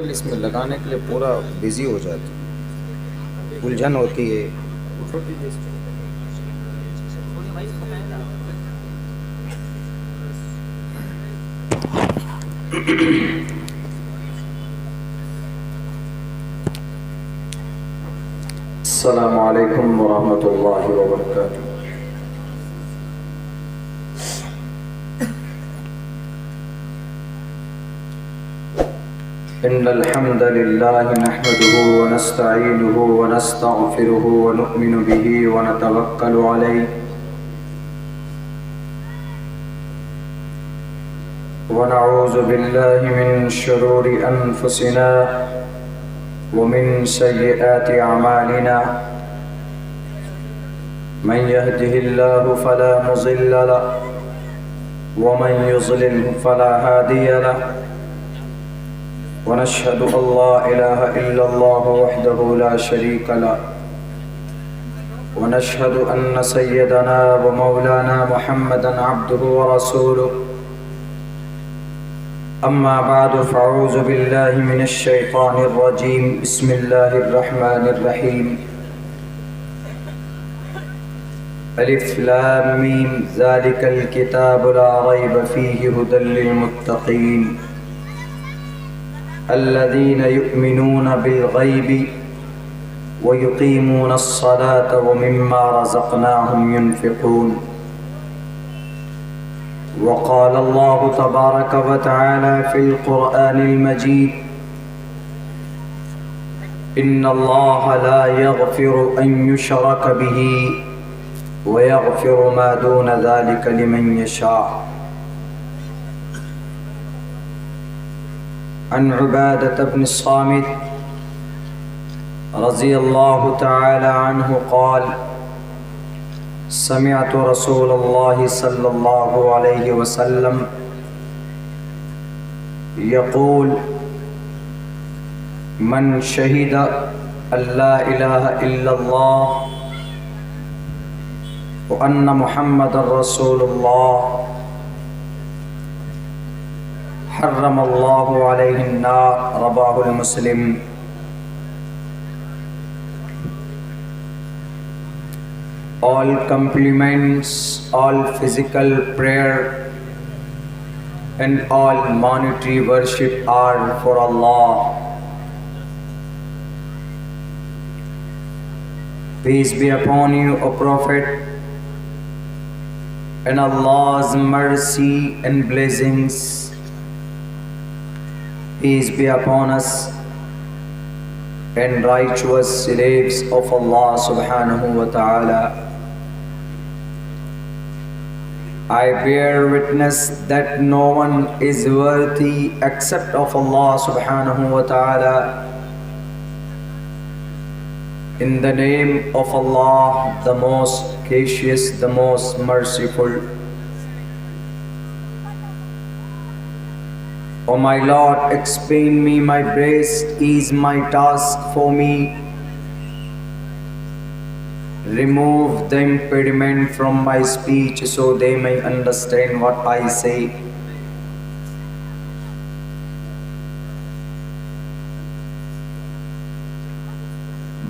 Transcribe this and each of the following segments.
اس میں لگانے کے لیے پورا بزی ہو جاتی ہے، الجھن ہوتی ہے۔ السلام علیکم ورحمۃ اللہ وبرکاتہ۔ ان الحمد للہ نحمده ونستعینه ونستغفره ونؤمن به ونتوکل علیہ ونعوذ باللہ من شرور انفسنا ومن سیئات اعمالنا من يهده الله فلا مضل له ومن يضلل فلا هادي له ونشهد أن لا إله إلا الله وحده لا شريك له ونشهد أن سيدنا ومولانا محمدا عبده ورسوله أما بعد فأعوذ بالله من الشيطان الرجيم بسم الله الرحمن الرحيم ألف لام ميم ذلك الكتاب لا ريب فيه هدى للمتقين الذين يؤمنون بالغيب ويقيمون الصلاة ومما رزقناهم ينفقون وقال الله تبارك وتعالى في القرآن المجيد إن الله لا يغفر أن يشرك به ويغفر ما دون ذلك لمن يشاء عن عبادة بن الصامت رضي الله تعالى عنه قال سمعت رسول الله صلى الله عليه وسلم يقول من شهد أن لا إله إلا الله وأن محمد رسول الله حرم اللہ علیہ النار رواہ المسلم۔ All compliments, all physical prayer and all monetary worship are for Allah. Peace be upon you, O Prophet, and Allah's mercy and blessings peace be upon us and righteous slaves of Allah subhanahu wa ta'ala. I bear witness that no one is worthy except of Allah subhanahu wa ta'ala. In the name of Allah, the most gracious, the most merciful. O my Lord, explain me my breast, ease my task for me. Remove the impediment from my speech so they may understand what I say.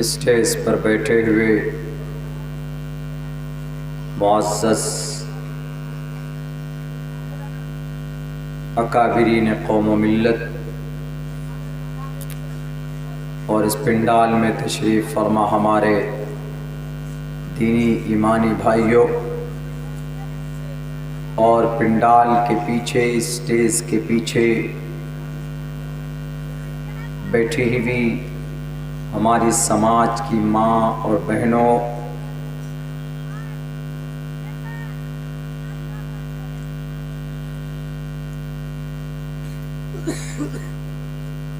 Stage پر بیٹھے ہوئے معزز اکابرین قوم و ملت اور اس پنڈال میں تشریف فرما ہمارے دینی ایمانی بھائیوں اور پنڈال کے پیچھے اسٹیج کے پیچھے بیٹھی ہوئی ہماری سماج کی ماں اور بہنوں،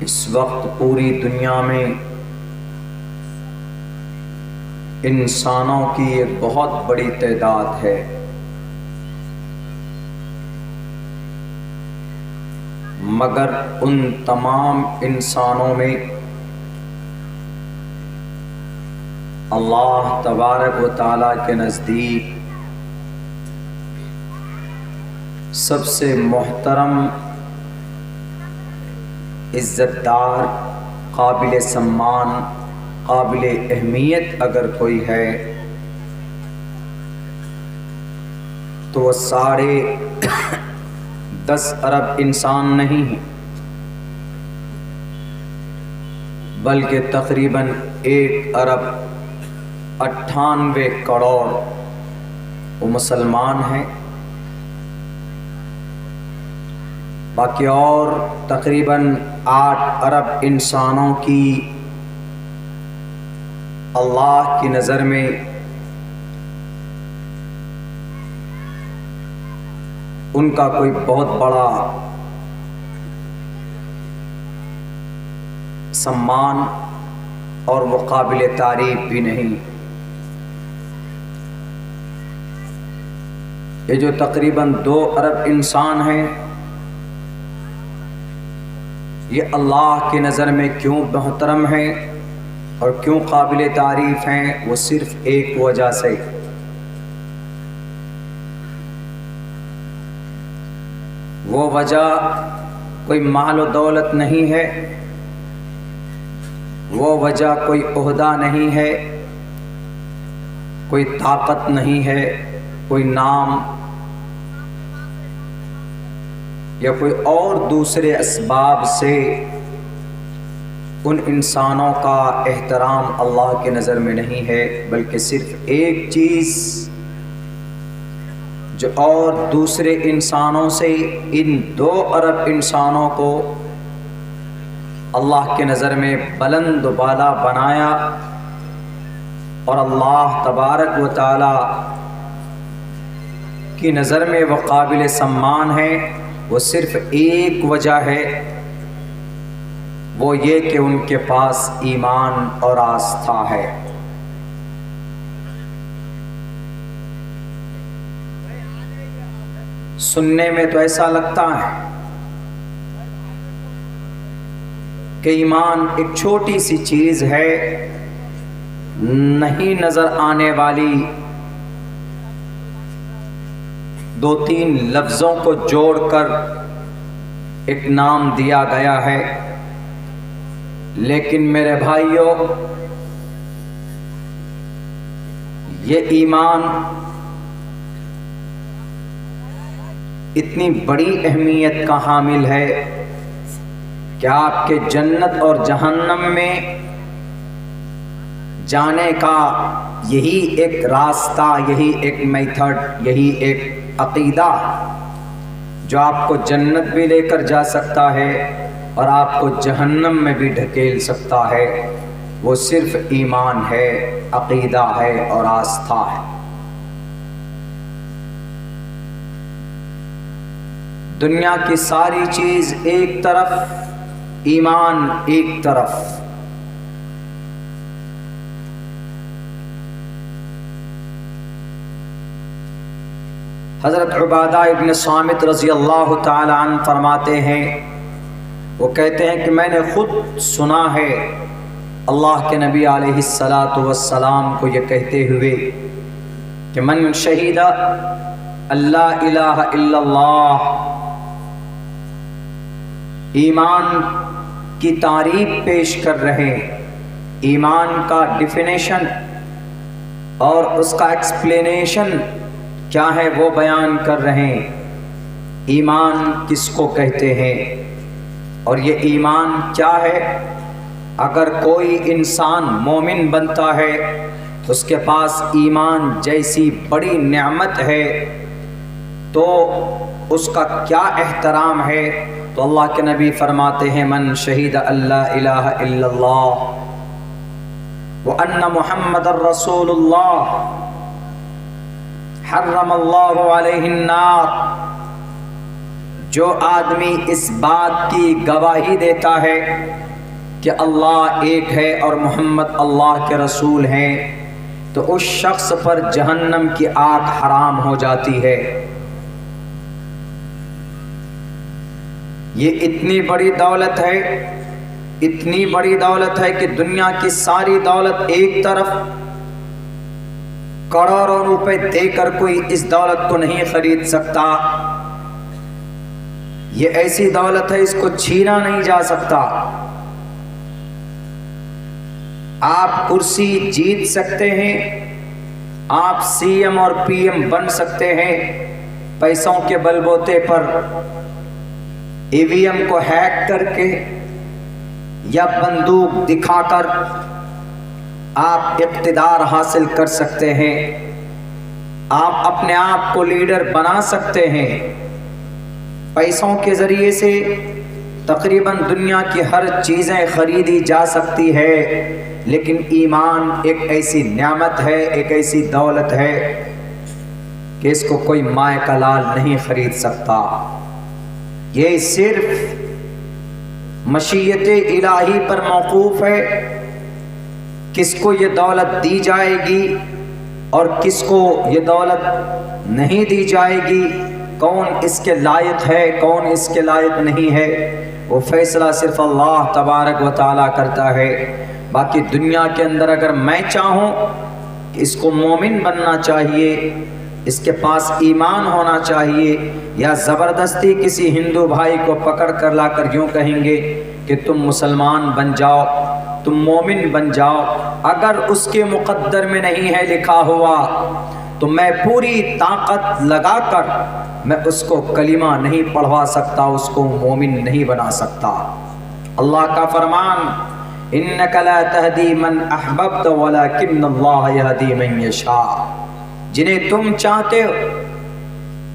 اس وقت پوری دنیا میں انسانوں کی ایک بہت بڑی تعداد ہے، مگر ان تمام انسانوں میں اللہ تبارک و تعالیٰ کے نزدیک سب سے محترم، عزت دار، قابل سمان، قابل اہمیت اگر کوئی ہے تو وہ 10.5 ارب انسان نہیں ہیں، بلکہ تقریباً 1 ارب 98 کروڑ وہ مسلمان ہیں، باقی اور تقریباً 8 ارب انسانوں کی اللہ کی نظر میں ان کا کوئی بہت بڑا سمان اور وہ قابل تعریف بھی نہیں۔ یہ جو تقریباً 2 ارب انسان ہیں، یہ اللہ کی نظر میں کیوں محترم ہیں اور کیوں قابل تعریف ہیں؟ وہ صرف ایک وجہ سے، وہ وجہ کوئی مال و دولت نہیں ہے، وہ وجہ کوئی عہدہ نہیں ہے، کوئی طاقت نہیں ہے، کوئی نام یا کوئی اور دوسرے اسباب سے ان انسانوں کا احترام اللہ کی نظر میں نہیں ہے، بلکہ صرف ایک چیز جو اور دوسرے انسانوں سے ان 2 ارب انسانوں کو اللہ کی نظر میں بلند و بالا بنایا اور اللہ تبارک و تعالی کی نظر میں وہ قابل سمان ہے، وہ صرف ایک وجہ ہے، وہ یہ کہ ان کے پاس ایمان اور آستھا ہے۔ سننے میں تو ایسا لگتا ہے کہ ایمان ایک چھوٹی سی چیز ہے، نہیں نظر آنے والی 2-3 لفظوں کو جوڑ کر ایک نام دیا گیا ہے، لیکن میرے بھائیوں، یہ ایمان اتنی بڑی اہمیت کا حامل ہے کہ آپ کے جنت اور جہنم میں جانے کا یہی ایک راستہ، یہی ایک میتھڈ، یہی ایک عقیدہ جو آپ کو جنت بھی لے کر جا سکتا ہے اور آپ کو جہنم میں بھی ڈھکیل سکتا ہے، وہ صرف ایمان ہے، عقیدہ ہے اور آستھا ہے۔ دنیا کی ساری چیز ایک طرف، ایمان ایک طرف۔ حضرت عبادہ ابن صامت رضی اللہ تعالی عنہ فرماتے ہیں، وہ کہتے ہیں کہ میں نے خود سنا ہے اللہ کے نبی علیہ الصلاۃ والسلام کو یہ کہتے ہوئے کہ من شہید اللہ الہ الا اللہ، ایمان کی تعریف پیش کر رہے ایمان کا ڈیفینیشن اور اس کا ایکسپلینیشن کیا ہے وہ بیان کر رہے ہیں۔ ایمان کس کو کہتے ہیں اور یہ ایمان کیا ہے؟ اگر کوئی انسان مومن بنتا ہے اس کے پاس ایمان جیسی بڑی نعمت ہے تو اس کا کیا احترام ہے؟ تو اللہ کے نبی فرماتے ہیں من شہید اللہ الہ الا اللہ وان محمد الرسول اللہ حرم اللہ علیہ النار، جو آدمی اس بات کی گواہی دیتا ہے کہ اللہ ایک ہے اور محمد اللہ کے رسول ہیں تو اس شخص پر جہنم کی آگ حرام ہو جاتی ہے۔ یہ اتنی بڑی دولت ہے، اتنی بڑی دولت ہے کہ دنیا کی ساری دولت ایک طرف، کروڑوں روپے دے کر کوئی اس دولت کو نہیں خرید سکتا۔ یہ ایسی دولت ہے اس کو چھینا نہیں جا سکتا۔ آپ کرسی جیت سکتے ہیں، آپ سی ایم اور پی ایم بن سکتے ہیں پیسوں کے بل بوتے پر، ای وی ایم کو ہیک کر کے یا بندوق دکھا کر آپ اقتدار حاصل کر سکتے ہیں، آپ اپنے آپ کو لیڈر بنا سکتے ہیں۔ پیسوں کے ذریعے سے تقریباً دنیا کی ہر چیزیں خریدی جا سکتی ہے، لیکن ایمان ایک ایسی نعمت ہے، ایک ایسی دولت ہے کہ اس کو کوئی مائے کا لال نہیں خرید سکتا۔ یہ صرف مشیت الہی پر موقوف ہے، کس کو یہ دولت دی جائے گی اور کس کو یہ دولت نہیں دی جائے گی، کون اس کے لائق ہے کون اس کے لائق نہیں ہے، وہ فیصلہ صرف اللہ تبارک و تعالیٰ کرتا ہے۔ باقی دنیا کے اندر اگر میں چاہوں کہ اس کو مومن بننا چاہیے، اس کے پاس ایمان ہونا چاہیے، یا زبردستی کسی ہندو بھائی کو پکڑ کر لا کر یوں کہیں گے کہ تم مسلمان بن جاؤ، تم مومن بن جاؤ، اگر اس کے مقدر میں نہیں ہے لکھا ہوا تو میں پوری طاقت لگا کر میں اس کو کلمہ نہیں پڑھوا سکتا، اس کو مومن نہیں بنا سکتا۔ اللہ کا فرمان انک لا تہدی من احببت ولکن اللہ یہدی من یشاء، جنہیں تم چاہتے ہو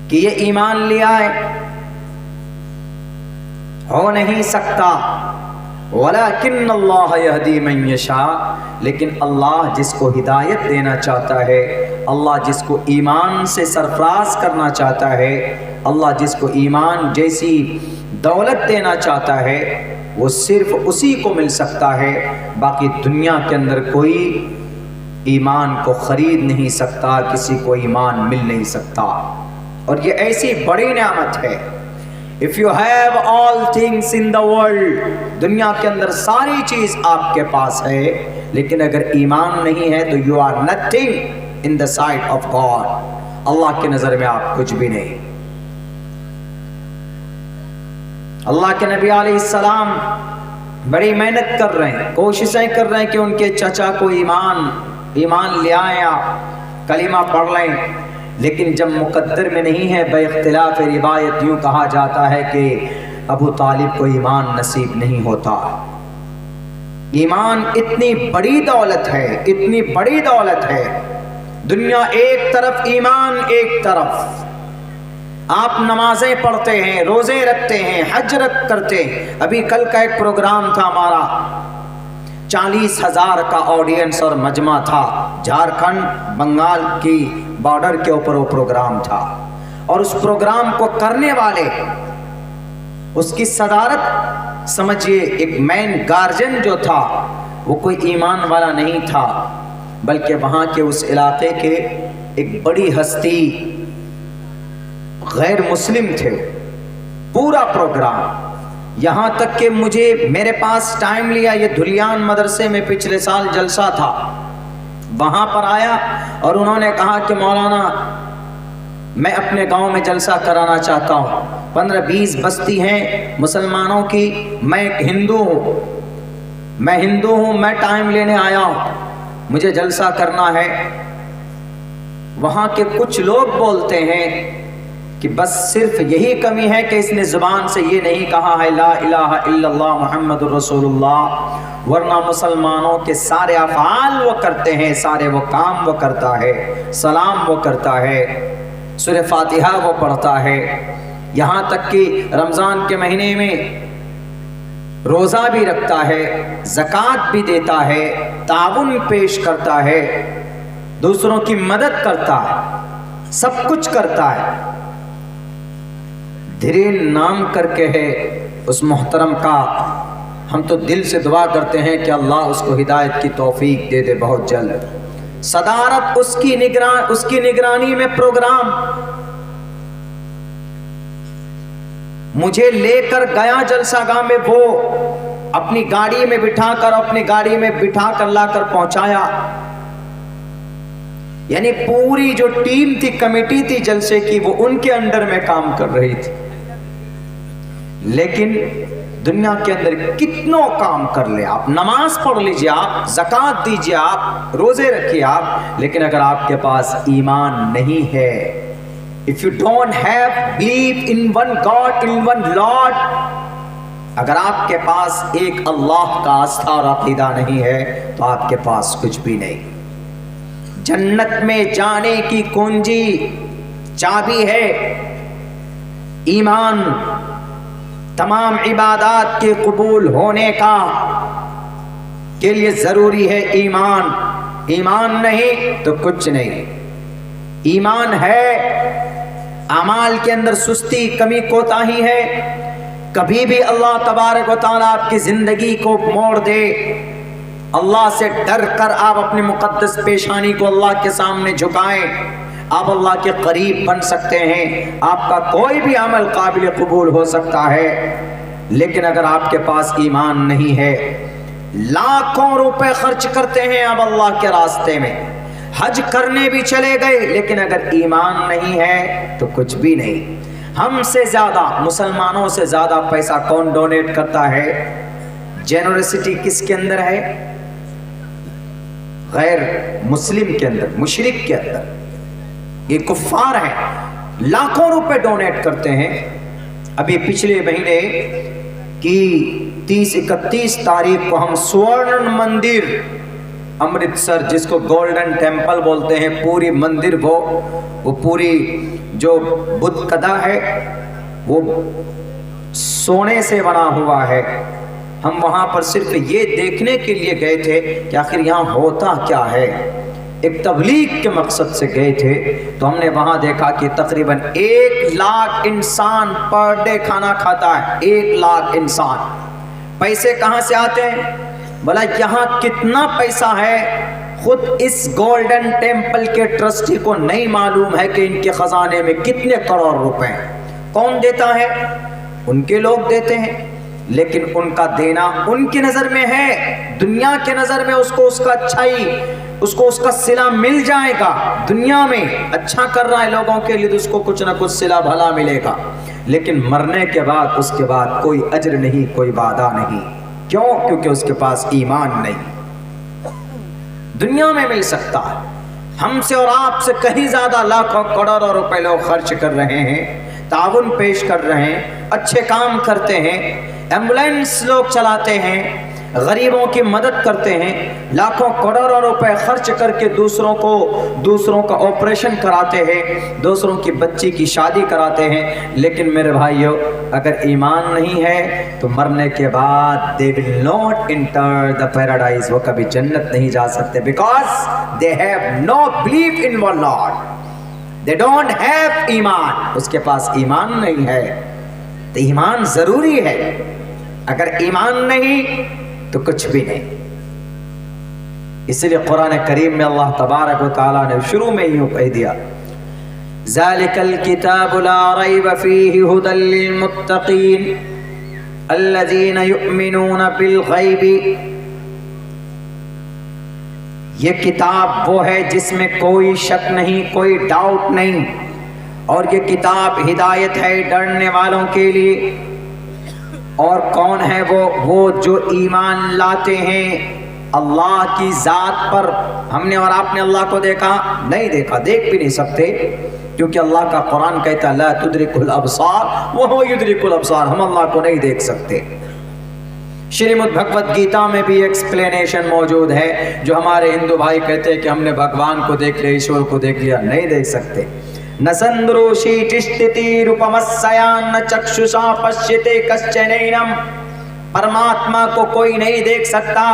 کہ یہ ایمان لے آئے ہو نہیں سکتا، ولیکن اللہ یہدی من یشاء، لیکن اللہ جس کو ہدایت دینا چاہتا ہے، اللہ جس کو ایمان سے سرفراز کرنا چاہتا ہے، اللہ جس کو ایمان جیسی دولت دینا چاہتا ہے وہ صرف اسی کو مل سکتا ہے، باقی دنیا کے اندر کوئی ایمان کو خرید نہیں سکتا، کسی کو ایمان مل نہیں سکتا۔ اور یہ ایسی بڑی نعمت ہے، if you have all things in the world، دنیا کے اندر ساری چیز آپ کے پاس ہے، لیکن اگر ایمان نہیں ہے تو you are nothing in the sight of God، اللہ کی نظر میں آپ کچھ بھی نہیں۔ اللہ کے نبی علیہ السلام بڑی محنت کر رہے ہیں، کوششیں کر رہے ہیں کہ ان کے چچا کو ایمان لے آئیں، کلمہ پڑھ لیں، لیکن جب مقدر میں نہیں ہے، بے اختلاف روایت یوں کہا جاتا ہے کہ ابو طالب کو ایمان نصیب نہیں ہوتا۔ ایمان اتنی بڑی دولت ہے، اتنی بڑی دولت ہے، دنیا ایک طرف، ایمان ایک طرف۔ آپ نمازیں پڑھتے ہیں، روزے رکھتے ہیں، حج کرتے ہیں۔ ابھی کل کا ایک پروگرام تھا ہمارا، 40,000 کا آڈینس اور مجمع تھا، جھارکھنڈ بنگال کی بارڈر کے اوپر وہ پروگرام تھا، اور اس پروگرام کو کرنے والے، اس کی صدارت سمجھیے ایک مین گارجن جو تھا وہ کوئی ایمان والا نہیں تھا، بلکہ وہاں کے اس علاقے کے ایک بڑی ہستی غیر مسلم تھے۔ پورا پروگرام یہاں تک کہ میرے پاس ٹائم لیا، یہ دھلیان مدرسے میں پچھلے سال جلسہ تھا، وہاں پر آیا اور انہوں نے کہا کہ مولانا میں اپنے گاؤں میں جلسہ کرانا چاہتا ہوں، 15-20 بستی ہیں مسلمانوں کی، میں ایک ہندو ہوں، میں ہندو ہوں، میں ٹائم لینے آیا ہوں، مجھے جلسہ کرنا ہے۔ وہاں کے کچھ لوگ بولتے ہیں کہ بس صرف یہی کمی ہے کہ اس نے زبان سے یہ نہیں کہا ہے لا الہ الا اللہ محمد الرسول اللہ، ورنہ مسلمانوں کے سارے افعال وہ کرتے ہیں، سارے وہ کام وہ کرتا ہے، سلام وہ کرتا ہے، سورہ فاتحہ وہ پڑھتا ہے، یہاں تک کہ رمضان کے مہینے میں روزہ بھی رکھتا ہے، زکوٰۃ بھی دیتا ہے، تعاون پیش کرتا ہے، دوسروں کی مدد کرتا ہے، سب کچھ کرتا ہے۔ دھرین نام کر کے ہے اس محترم کا، ہم تو دل سے دعا کرتے ہیں کہ اللہ اس کو ہدایت کی توفیق دے دے بہت جلد۔ صدارت اس کی نگرانی میں پروگرام مجھے لے کر گیا جلسہ گاہ میں، وہ اپنی گاڑی میں بٹھا کر لا کر پہنچایا، یعنی پوری جو ٹیم تھی، کمیٹی تھی جلسے کی، وہ ان کے انڈر میں کام کر رہی تھی۔ لیکن دنیا کے اندر کتنوں کام کر لے آپ، نماز پڑھ لیجئے آپ، زکوٰۃ دیجئے آپ، روزے رکھیے آپ، لیکن اگر آپ کے پاس ایمان نہیں ہے، if you don't have belief in one God, in one Lord، اگر آپ کے پاس ایک اللہ کا آستھا اور عقیدہ نہیں ہے تو آپ کے پاس کچھ بھی نہیں۔ جنت میں جانے کی کنجی چابی ہے ایمان، تمام عبادات کے قبول ہونے کے لیے ضروری ہے ایمان۔ ایمان نہیں تو کچھ نہیں۔ ایمان ہے، اعمال کے اندر سستی، کمی، کوتاہی ہے، کبھی بھی اللہ تبارک و تعالیٰ آپ کی زندگی کو موڑ دے، اللہ سے ڈر کر آپ اپنی مقدس پیشانی کو اللہ کے سامنے جھکائیں، آپ اللہ کے قریب بن سکتے ہیں، آپ کا کوئی بھی عمل قابل قبول ہو سکتا ہے۔ لیکن اگر آپ کے پاس ایمان نہیں ہے، لاکھوں روپے خرچ کرتے ہیں آپ اللہ کے راستے میں، حج کرنے بھی چلے گئے، لیکن اگر ایمان نہیں ہے تو کچھ بھی نہیں۔ ہم سے زیادہ، مسلمانوں سے زیادہ پیسہ کون ڈونیٹ کرتا ہے؟ جنرسٹی کس کے اندر ہے؟ غیر مسلم کے اندر، مشرک کے اندر۔ یہ کفار ہیں، لاکھوں روپے ڈونیٹ کرتے ہیں۔ ابھی پچھلے مہینے کی 30-31 تاریخ کو ہم سورن مندر امرتسر، جس کو گولڈن ٹیمپل بولتے ہیں، پوری مندر وہ پوری جو بدھ کدا ہے وہ سونے سے بنا ہوا ہے۔ ہم وہاں پر صرف یہ دیکھنے کے لیے گئے تھے کہ آخر یہاں ہوتا کیا ہے، ایک تبلیغ کے مقصد سے گئے تھے۔ تو ہم نے وہاں دیکھا کہ تقریباً 1 لاکھ انسان پر ڈے کھانا کھاتا ہے، 1 لاکھ انسان۔ پیسے کہاں سے آتے ہیں؟ بھلا یہاں کتنا پیسہ ہے، خود اس گولڈن ٹیمپل کے ٹرسٹی کو نہیں معلوم ہے کہ ان کے خزانے میں کتنے کروڑ روپے ہیں۔ کون دیتا ہے؟ ان کے لوگ دیتے ہیں، لیکن ان کا دینا ان کی نظر میں ہے، دنیا کے نظر میں اس کو اس کا اچھائی، اس کو اس کا صلہ مل جائے گا۔ دنیا میں اچھا کر رہا ہے لوگوں کے لیے تو اس کو کچھ نہ کچھ صلہ بھلا ملے گا، لیکن مرنے کے بعد اس کے بعد کوئی اجر نہیں، کوئی وعدہ نہیں۔ کیوں؟ کیونکہ اس کے پاس ایمان نہیں۔ دنیا میں مل سکتا ہے، ہم سے اور آپ سے کہیں زیادہ لاکھوں کروڑوں روپے لوگ خرچ کر رہے ہیں، تعاون پیش کر رہے ہیں، اچھے کام کرتے ہیں، ایمبولینس لوگ چلاتے ہیں، غریبوں کی مدد کرتے ہیں، لاکھوں کروڑوں روپے خرچ کر کے دوسروں کا آپریشن کراتے ہیں، دوسروں کی بچی کی شادی کراتے ہیں۔ لیکن میرے بھائیو، اگر ایمان نہیں ہے تو مرنے کے بعد they will not enter the paradise، وہ کبھی جنت نہیں جا سکتے، because they have no belief in one Lord، they don't have ایمان، اس کے پاس ایمان نہیں ہے۔ تو ایمان ضروری ہے، اگر ایمان نہیں تو کچھ بھی نہیں۔ اس لیے قرآن کریم میں اللہ تبارک و تعالیٰ نے شروع میں یوں کہہ دیا، ذَلِكَ الْكِتَابُ لَا رَيْبَ فِيهِ هُدًى لِّلْمُتَّقِينَ الَّذِينَ يُؤْمِنُونَ بِالْغَيْبِ۔ یہ کتاب وہ ہے جس میں کوئی شک نہیں، کوئی ڈاؤٹ نہیں، اور یہ کتاب ہدایت ہے ڈرنے والوں کے لیے، اور کون ہے وہ جو ایمان لاتے ہیں اللہ کی ذات پر۔ ہم نے اور آپ نے اللہ کو دیکھا نہیں؟ دیکھا، دیکھ بھی نہیں سکتے، کیونکہ اللہ کا قرآن کہتا ہے لا تدرک الابصار وہو یدرک الابصار، ہم اللہ کو نہیں دیکھ سکتے۔ شریمد بھگوت گیتا میں بھی ایکسپلینیشن موجود ہے، جو ہمارے ہندو بھائی کہتے ہیں کہ ہم نے بھگوان کو دیکھ لیا، ایشور کو دیکھ لیا، نہیں دیکھ سکتے۔ نسندروشی تشتتی روپمسیان نہ چکششا پشیتے کشچنینم، پرماتما کو کوئی نہیں دیکھ سکتا۔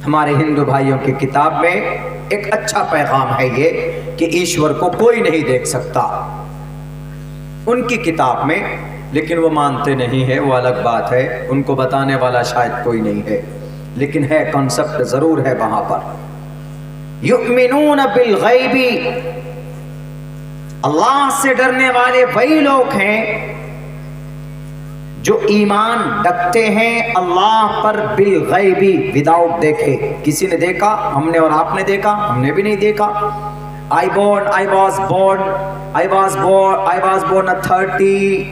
ہمارے ہندو بھائیوں کی کتاب میں ایک اچھا پیغام ہے یہ کہ ایشور کو کوئی نہیں دیکھ سکتا ان کی کتاب میں، لیکن وہ مانتے نہیں ہے، وہ الگ بات ہے، ان کو بتانے والا شاید کوئی نہیں ہے، لیکن ہے، کنسپٹ ضرور ہے وہاں پر۔ یؤمنون بالغیب، اللہ سے ڈرنے والے وہی لوگ ہیں جو ایمان رکھتے ہیں اللہ پر بالغیبی، وداؤٹ دیکھے۔ کسی نے دیکھا؟ ہم نے اور آپ نے دیکھا؟ ہم نے بھی نہیں دیکھا۔ I was born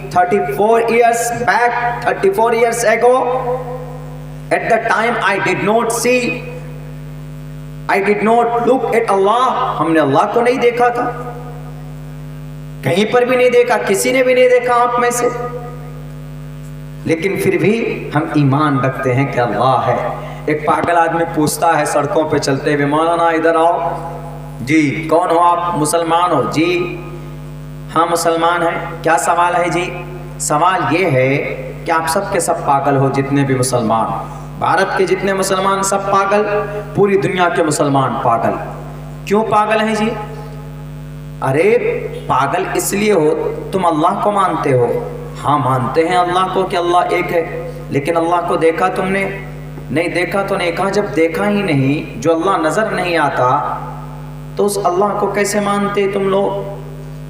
34 years back, 34 years ago. At that time I did not see, I did not look at Allah. ہم نے اللہ کو نہیں دیکھا تھا، کہیں پر بھی نہیں دیکھا، کسی نے بھی نہیں دیکھا آپ میں سے، لیکن پھر بھی ہم ایمان رکھتے ہیں کہ اللہ ہے۔ ایک پاگل آدمی پوچھتا ہے سڑکوں پہ چلتے ہوئے، مولانا ادھر آؤ جی، کون ہو آپ؟ مسلمان ہو جی؟ ہاں مسلمان ہیں۔ کیا سوال ہے جی؟ سوال یہ ہے کہ آپ سب کے سب پاگل ہو، جتنے بھی مسلمان، بھارت کے جتنے مسلمان سب پاگل، پوری دنیا کے مسلمان پاگل۔ کیوں پاگل ہیں جی؟ ارے پاگل اس لیے ہو، تم اللہ کو مانتے ہو، ہاں مانتے ہیں اللہ کو کہ اللہ ایک ہے، لیکن اللہ کو دیکھا تم نے نہیں؟ دیکھا تو نہیں کہا، جب دیکھا ہی نہیں، جو اللہ نظر نہیں آتا تو اس اللہ کو کیسے مانتے تم لوگ؟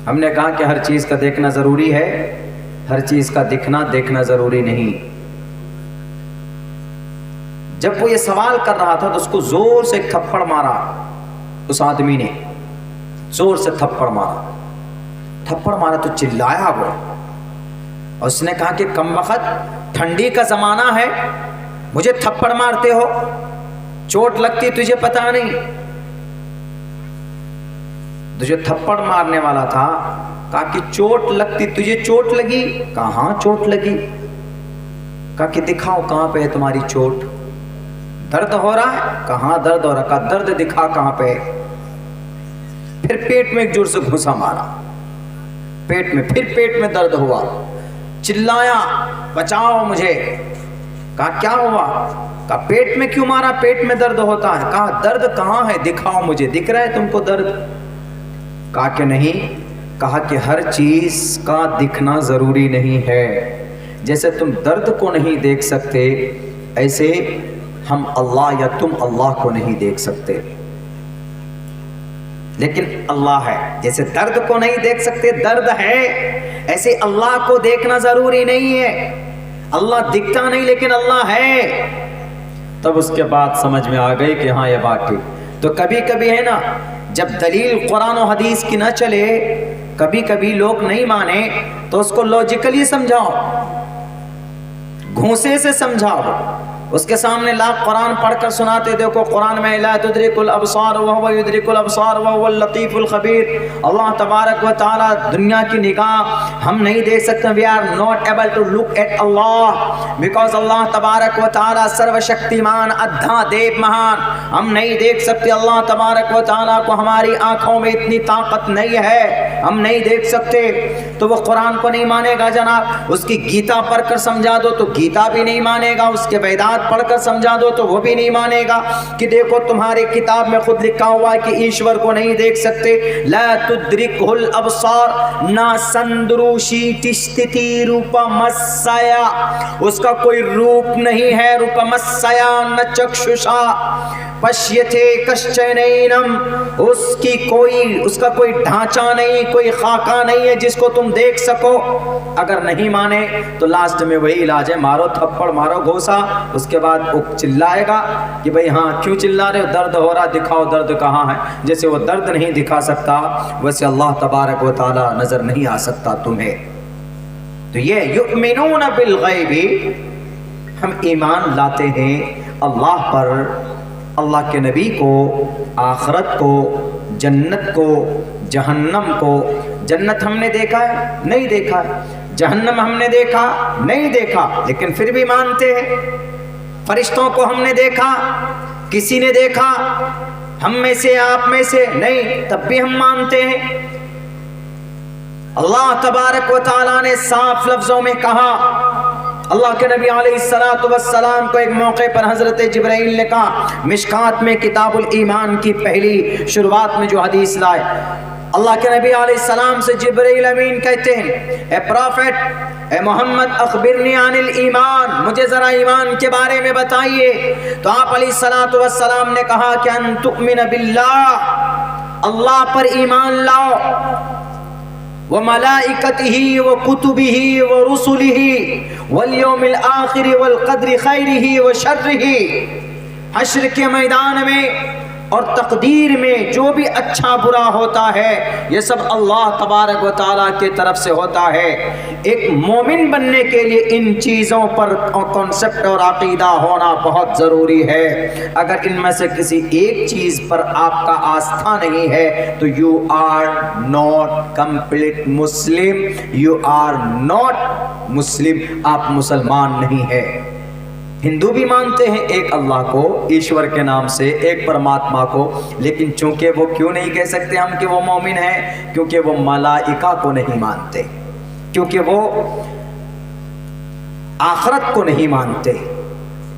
ہم نے کہا کہ ہر چیز کا دیکھنا ضروری ہے، ہر چیز کا دکھنا دیکھنا ضروری نہیں۔ جب وہ یہ سوال کر رہا تھا تو اس کو زور سے ایک تھپڑ مارا، اس آدمی نے زور سے تھپڑ مارا تو چلایا وہ، اور اس نے کہا کہ کم وقت، ٹھنڈی کا زمانہ ہے، مجھے تھپڑ مارتے ہو، چوٹ لگتی تجھے پتا نہیں؟ جو تھپڑ مارنے والا تھا کہا کہ چوٹ لگتی، تجھے چوٹ لگی؟ کہاں چوٹ لگی؟ کہا کہ دکھاؤ کہاں پہ ہے تمہاری چوٹ؟ درد ہو رہا ہے؟ کہاں درد ہو رہا؟ کہا درد دکھا کہاں پہ؟ پھر پیٹ میں ایک جوڑ سے گھسا مارا، پیٹ میں، پھر پیٹ میں درد ہوا، چلایا بچاؤ مجھے۔ کہا کیا ہوا؟ کہا پیٹ میں کیوں مارا؟ پیٹ میں درد ہوتا ہے۔ کہا درد کہاں ہے؟ دکھاؤ مجھے، دکھ رہا ہے تم کو درد؟ کہا کہ نہیں۔ کہا کہ ہر چیز کا دکھنا ضروری نہیں ہے، جیسے تم درد کو نہیں دیکھ سکتے ایسے ہم اللہ یا تم اللہ کو نہیں دیکھ سکتے، لیکن اللہ ہے۔ جیسے درد کو نہیں دیکھ سکتے، درد ہے، ایسے اللہ کو دیکھنا ضروری نہیں ہے۔ اللہ دکھتا نہیں لیکن اللہ ہے۔ تب اس کے بعد سمجھ میں آ گئی کہ ہاں یہ بات ٹھیک۔ تو کبھی کبھی ہے نا، جب دلیل قرآن و حدیث کی نہ چلے، کبھی کبھی لوگ نہیں مانے تو اس کو لاجیکلی سمجھاؤ، گھوسے سے سمجھاؤ، اس کے سامنے لاکھ قرآن پڑھ کر سناتے، دیکھو قرآن میں لا تدرک الابصار وهو يدرك الابصار وهو اللطیف الخبیر، اللہ تبارک و تعالی دنیا کی نگاہ ہم نہیں دیکھ سکتے، we are not able to look at Allah because اللہ تبارک و تعالی سرو شکتیمان ادھا دیو مہان، ہم نہیں دیکھ سکتے اللہ تبارک و تعالی کو، ہماری آنکھوں میں اتنی طاقت نہیں ہے، ہم نہیں دیکھ سکتے۔ تو وہ قرآن کو نہیں مانے گا جناب، اس کی گیتا پڑھ کر سمجھا دو تو گیتا بھی نہیں مانے گا، اس کے ویدات پڑھ کر سمجھا دو تو وہ بھی نہیں مانے گا کہ دیکھو تمہاری کتاب میں خود لکھا ہوا ہے کہ ایشور کو نہیں دیکھ سکتے۔ لا تدرکہ الابصار نہ سندروشی تشتتی روپمسیا، اس کا کوئی روپ نہیں ہے، روپمسیا نہ چکششا پشیتے کشچنینم، اس کا کوئی ڈھانچہ نہیں، کوئی خاکہ نہیں ہے جس کو تم دیکھ سکو۔ اگر نہیں مانے تو لاسٹ میں وہی علاج ہے، مارو تھپڑ، مارو گھوسا، اس کے بعد وہ چلائے گا کہ بھئی ہاں کیوں چلا رہے ہو، درد ہو رہا، دکھاؤ درد کہاں ہے۔ جیسے وہ درد نہیں دکھا سکتا ویسے اللہ تبارک و تعالی نظر نہیں آ سکتا تمہیں۔ تو یہ یؤمنون بالغیب، ہم ایمان لاتے ہیں اللہ پر، اللہ کے نبی کو، آخرت کو، جنت کو، جہنم کو۔ جنت ہم نے دیکھا ہے؟ نہیں دیکھا ہے۔ جہنم ہم نے دیکھا؟ نہیں دیکھا، لیکن پھر بھی مانتے ہیں۔ فرشتوں کو ہم نے دیکھا؟ کسی نے دیکھا ہم میں سے، آپ میں سے؟ نہیں، تب بھی ہم مانتے ہیں۔ اللہ تبارک و تعالیٰ نے صاف لفظوں میں کہا، اللہ کے نبی علیہ السلام کو ایک موقع پر حضرت جبرائیل نے کہا، مشکات میں کتاب الایمان کی پہلی شروعات میں جو حدیث لائے، اللہ کے نبی علیہ السلام سے جبرائیل امین کہتے ہیں، اے پروفیٹ، اے محمد، اخبرنی عن الایمان، مجھے ذرا ایمان کے بارے میں بتائیے۔ تو آپ علیہ السلام نے کہا کہ ان تؤمن باللہ، اللہ پر ایمان لاؤ، وملائکتہ وکتبہ ورسلہ والیوم الآخر والقدر خیرہ وشرہ۔ حشر کے میدان میں اور تقدیر میں جو بھی اچھا برا ہوتا ہے، یہ سب اللہ تبارک و تعالیٰ کی طرف سے ہوتا ہے۔ ایک مومن بننے کے لیے ان چیزوں پر کانسیپٹ اور عقیدہ ہونا بہت ضروری ہے۔ اگر ان میں سے کسی ایک چیز پر آپ کا آستھا نہیں ہے تو یو آر ناٹ کمپلیٹ مسلم، یو آر ناٹ مسلم، آپ مسلمان نہیں ہے۔ ہندو بھی مانتے ہیں ایک اللہ کو، ایشور کے نام سے، ایک پرماتما کو، لیکن چونکہ وہ کیوں نہیں کہہ سکتے ہم کہ وہ مومن ہیں؟ کیونکہ وہ ملائکہ کو نہیں مانتے، کیونکہ وہ آخرت کو نہیں مانتے،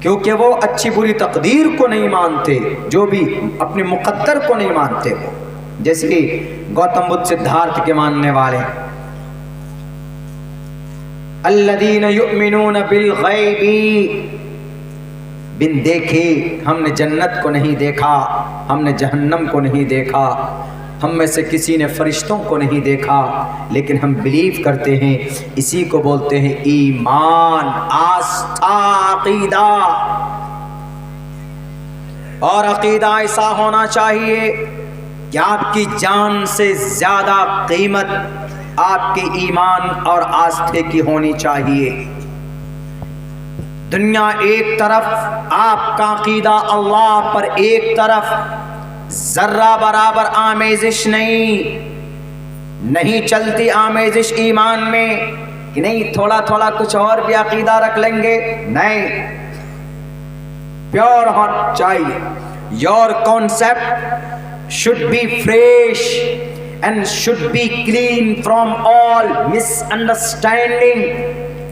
کیونکہ وہ اچھی بری تقدیر کو نہیں مانتے، جو بھی اپنے مقدر کو نہیں مانتے۔ وہ جیسے کہ گوتم بدھ سدھارتھ کے ماننے والے، الذین یؤمنون بالغیب، بن دیکھے، ہم نے جنت کو نہیں دیکھا، ہم نے جہنم کو نہیں دیکھا، ہم میں سے کسی نے فرشتوں کو نہیں دیکھا، لیکن ہم بلیو کرتے ہیں۔ اسی کو بولتے ہیں ایمان، آستھا، عقیدہ۔ اور عقیدہ ایسا ہونا چاہیے کہ آپ کی جان سے زیادہ قیمت آپ کے ایمان اور آستھے کی ہونی چاہیے۔ دنیا ایک طرف، آپ کا عقیدہ اللہ پر ایک طرف، ذرہ برابر آمیزش نہیں چلتی آمیزش ایمان میں کہ نہیں تھوڑا تھوڑا کچھ اور بھی عقیدہ رکھ لیں گے، نہیں، پیور ہارٹ چاہیے۔ Your concept should be fresh and should be clean from all misunderstanding۔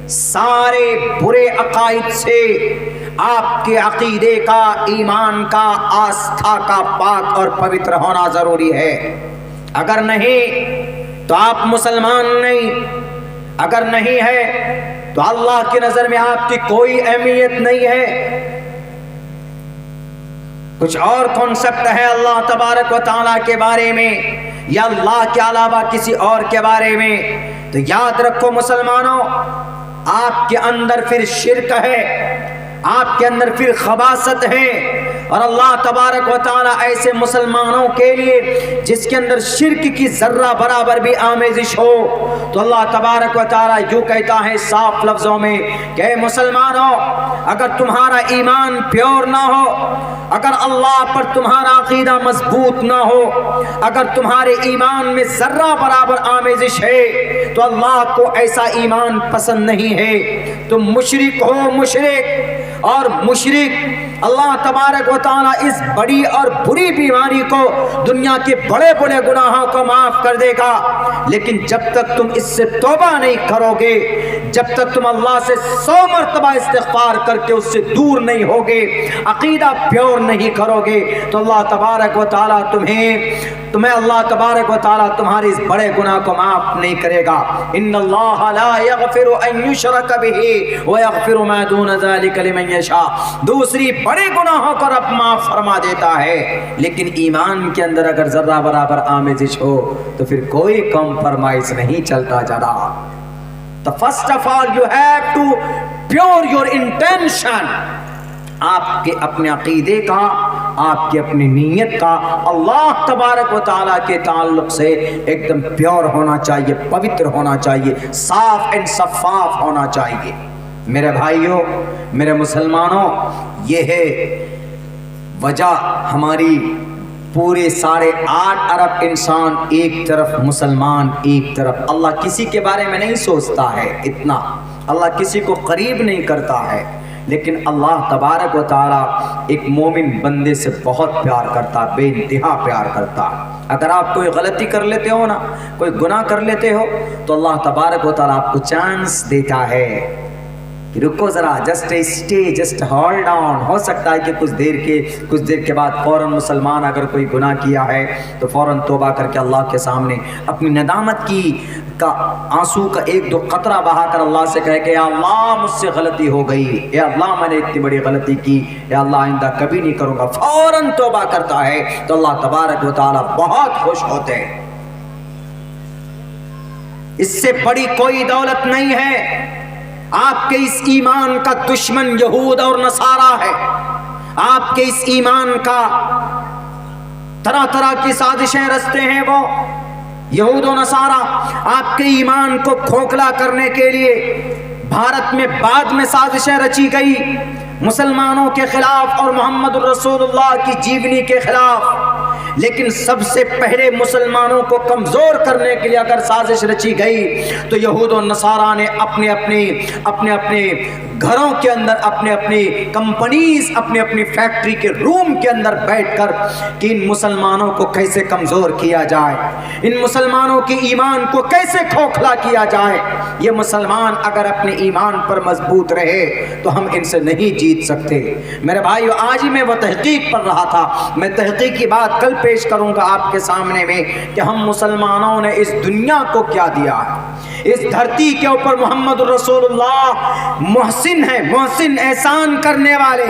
سارے برے عقائد سے آپ کے عقیدے کا، ایمان کا، آستھا کا پاک اور پوتر ہونا ضروری ہے۔ اگر نہیں تو آپ مسلمان نہیں، اگر نہیں ہے تو اللہ کی نظر میں آپ کی کوئی اہمیت نہیں ہے۔ کچھ اور کانسیپٹ ہے اللہ تبارک و تعالیٰ کے بارے میں یا اللہ کے علاوہ کسی اور کے بارے میں، تو یاد رکھو مسلمانوں، آپ کے اندر پھر شرک ہے، آپ کے اندر پھر خباثت ہے۔ اور اللہ تبارک و تعالیٰ ایسے مسلمانوں کے لیے جس کے اندر شرک کی ذرہ برابر بھی آمیزش ہو، تو اللہ تبارک و تعالیٰ یوں کہتا ہے صاف لفظوں میں کہ اے مسلمانوں، اگر تمہارا ایمان پیور نہ ہو، اگر اللہ پر تمہارا عقیدہ مضبوط نہ ہو، اگر تمہارے ایمان میں ذرہ برابر آمیزش ہے، تو اللہ کو ایسا ایمان پسند نہیں ہے۔ تم مشرک ہو، مشرک، اور مشرک اللہ تبارک و تعالیٰ اس بڑی اور بری بیماری کو، دنیا کے بڑے بڑے گناہوں کو معاف کر دے گا، لیکن جب تک تم اس سے توبہ نہیں کرو گے، جب تک تم اللہ سے 100 مرتبہ استغفار کر کے اس سے دور نہیں ہوگے، عقیدہ پیور نہیں کرو گے، تو اللہ تبارک و تعالیٰ تمہیں اللہ تبارک و تعالیٰ تمہارے اس بڑے گناہ کو معاف نہیں کرے گا۔ ان اللہ لا یغفر ان یشرک بہ ویغفر ما دون ذلک لمن یشاء۔ دوسری بڑے گناہوں کو رب معاف فرما دیتا ہے، لیکن ایمان کے اندر اگر ذرہ برابر آمیزش ہو تو پھر کوئی کمپرمائز نہیں چلتا جڑا۔ تو first of all you have to pure your intention, آپ کے اپنے عقیدے کا آپ کی اپنی نیت کا اللہ تبارک و تعالیٰ کے تعلق سے ایک دم پیور ہونا چاہیے، پوتر ہونا چاہیے، صاف اینڈ شفاف ہونا چاہیے۔ میرے بھائیوں، میرے مسلمانوں، یہ ہے وجہ ہماری پورے 8.5 ارب انسان ایک طرف، مسلمان ایک طرف۔ اللہ کسی کے بارے میں نہیں سوچتا ہے اتنا، اللہ کسی کو قریب نہیں کرتا ہے، لیکن اللہ تبارک و تعالیٰ ایک مومن بندے سے بہت پیار کرتا، بے انتہا پیار کرتا۔ اگر آپ کوئی غلطی کر لیتے ہو نا، کوئی گناہ کر لیتے ہو، تو اللہ تبارک و تعالیٰ آپ کو چانس دیتا ہے کہ رکو ذرا، just stay, just hold on. ہو سکتا ہے کہ کچھ دیر کے بعد فوراً مسلمان اگر کوئی گناہ کیا ہے تو فوراً توبہ کر کے اللہ کے سامنے اپنی ندامت کا آنسو کا 1-2 قطرہ بہا کر اللہ سے کہے کہ یا اللہ مجھ سے غلطی ہو گئی، یا اللہ میں نے اتنی بڑی غلطی کی، یا اللہ آئندہ کبھی نہیں کروں گا، فوراً توبہ کرتا ہے تو اللہ تبارک و تعالیٰ بہت خوش ہوتے ہیں۔ اس سے بڑی کوئی دولت نہیں ہے۔ آپ کے اس ایمان کا دشمن یہود اور نصارہ ہے، آپ کے اس ایمان کا طرح طرح کی سازشیں رچتے ہیں وہ یہود و نصارہ۔ آپ کے ایمان کو کھوکھلا کرنے کے لیے بھارت میں بعد میں سازشیں رچی گئی، مسلمانوں کے خلاف اور محمد الرسول اللہ کی جیونی کے خلاف، لیکن سب سے پہلے مسلمانوں کو کمزور کرنے کے لیے اگر سازش رچی گئی تو یہود و نصارہ نے اپنے اپنے گھروں کے اندر، اپنی کمپنیز، اپنی فیکٹری کے روم کے اندر بیٹھ کر کہ ان مسلمانوں کو کیسے کمزور کیا جائے، ان مسلمانوں کے ایمان کو کیسے کھوکھلا کیا جائے۔ یہ مسلمان اگر اپنے ایمان پر مضبوط رہے تو ہم ان سے نہیں جیت سکتے۔ میرے بھائیو، آج ہی میں وہ تحقیق پڑھ رہا تھا، میں تحقیق کی بات کل پیش کروں گا آپ کے سامنے میں کہ ہم مسلمانوں نے اس دنیا کو کیا دیا ہے۔ اس دھرتی کے اوپر محمد الرسول اللہ محسن ہے، محسن احسان کرنے والے،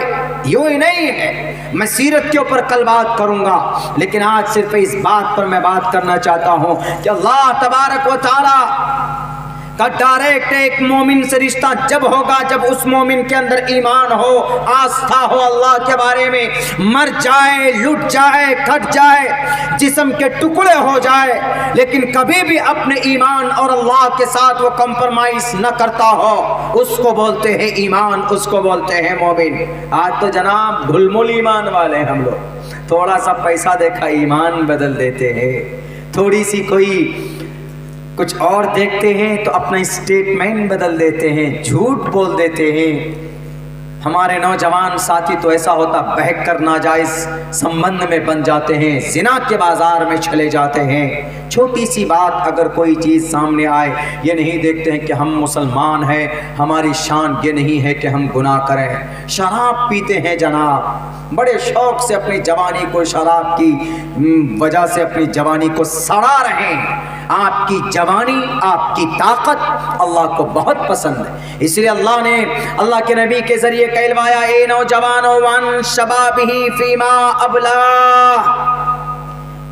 یوں ہی نہیں ہے۔ میں سیرت کے اوپر کل بات کروں گا، لیکن آج صرف اس بات پر میں بات کرنا چاہتا ہوں کہ اللہ تبارک و تعالی کا ڈائریکٹ ایک مومن سے رشتہ جب ہوگا جب اس مومن کے اندر ایمان ہو، آستھا ہو اللہ کے بارے میں، مر جائے، لٹ جائے، کٹ جائے، جسم کے ٹکڑے ہو جائے، لیکن کبھی بھی اپنے ایمان اور اللہ کے ساتھ وہ کمپرمائز نہ کرتا ہو، اس کو بولتے ہیں ایمان، اس کو بولتے ہیں مومن۔ آج تو جناب گھل مل ایمان والے ہم لوگ، تھوڑا سا پیسہ دیکھا ایمان بدل دیتے ہیں، تھوڑی سی کوئی کچھ اور دیکھتے ہیں تو اپنا اسٹیٹمنٹ بدل دیتے ہیں، جھوٹ بول دیتے ہیں۔ ہمارے نوجوان ساتھی تو ایسا ہوتا، بہک کر ناجائز سمبند میں بن جاتے ہیں، زنا کے بازار میں چلے جاتے ہیں۔ چھوٹی سی بات اگر کوئی چیز سامنے آئے، یہ نہیں دیکھتے ہیں کہ ہم مسلمان ہیں، ہماری شان یہ نہیں ہے کہ ہم گناہ کریں۔ شراب پیتے ہیں جناب، بڑے شوق سے اپنی جوانی کو شراب کی وجہ سے اپنی جوانی کو سڑا رہے ہیں۔ آپ کی جوانی، آپ کی طاقت اللہ کو بہت پسند ہے، اس لیے اللہ نے اللہ کے نبی کے ذریعے کہلوایا، اے نوجوانوں وان شبابہ فیما ابلا،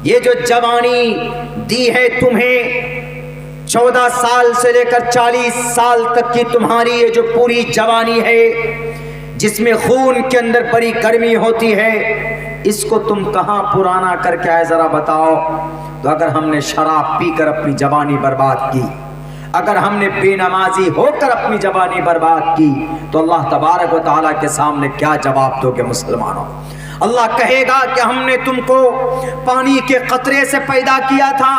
یہ جو جوانی دی ہے تمہیں 14 سال سے لے کر 40 سال تک کی تمہاری یہ جو پوری جوانی ہے، جس میں خون کے اندر بڑی گرمی ہوتی ہے، اس کو تم کہاں پرانا کر کے آئے ذرا بتاؤ۔ تو اگر ہم نے شراب پی کر اپنی جوانی برباد کی، اگر ہم نے بے نمازی ہو کر اپنی جوانی برباد کی، تو اللہ تبارک و تعالیٰ کے سامنے کیا جواب دو گے مسلمانوں؟ اللہ کہے گا کہ ہم نے تم کو پانی کے قطرے سے پیدا کیا تھا،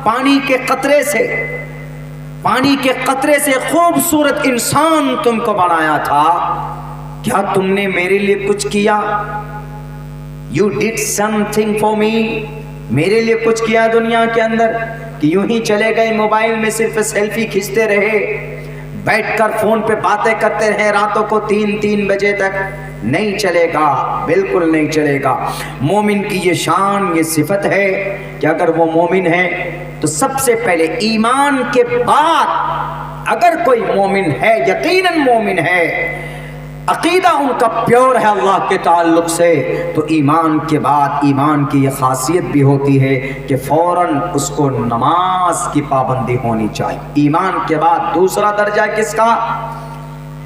پانی کے قطرے سے خوبصورت انسان تم کو بنایا تھا، کیا تم نے میرے لیے کچھ کیا؟ You did something for me، میرے لیے کچھ کیا دنیا کے اندر؟ کہ یوں ہی چلے گئے موبائل میں صرف سیلفی کھینچتے رہے، بیٹھ کر فون پہ باتیں کرتے رہے راتوں کو 3 بجے تک؟ نہیں چلے گا، بالکل نہیں چلے گا۔ مومن کی یہ شان، یہ صفت ہے کہ اگر وہ مومن ہے تو سب سے پہلے ایمان کے بعد اگر کوئی مومن ہے، یقیناً مومن ہے، عقیدہ ان کا پیور ہے اللہ کے تعلق سے، تو ایمان کے بعد ایمان کی یہ خاصیت بھی ہوتی ہے کہ فوراً اس کو نماز کی پابندی ہونی چاہیے۔ ایمان کے بعد دوسرا درجہ کس کا؟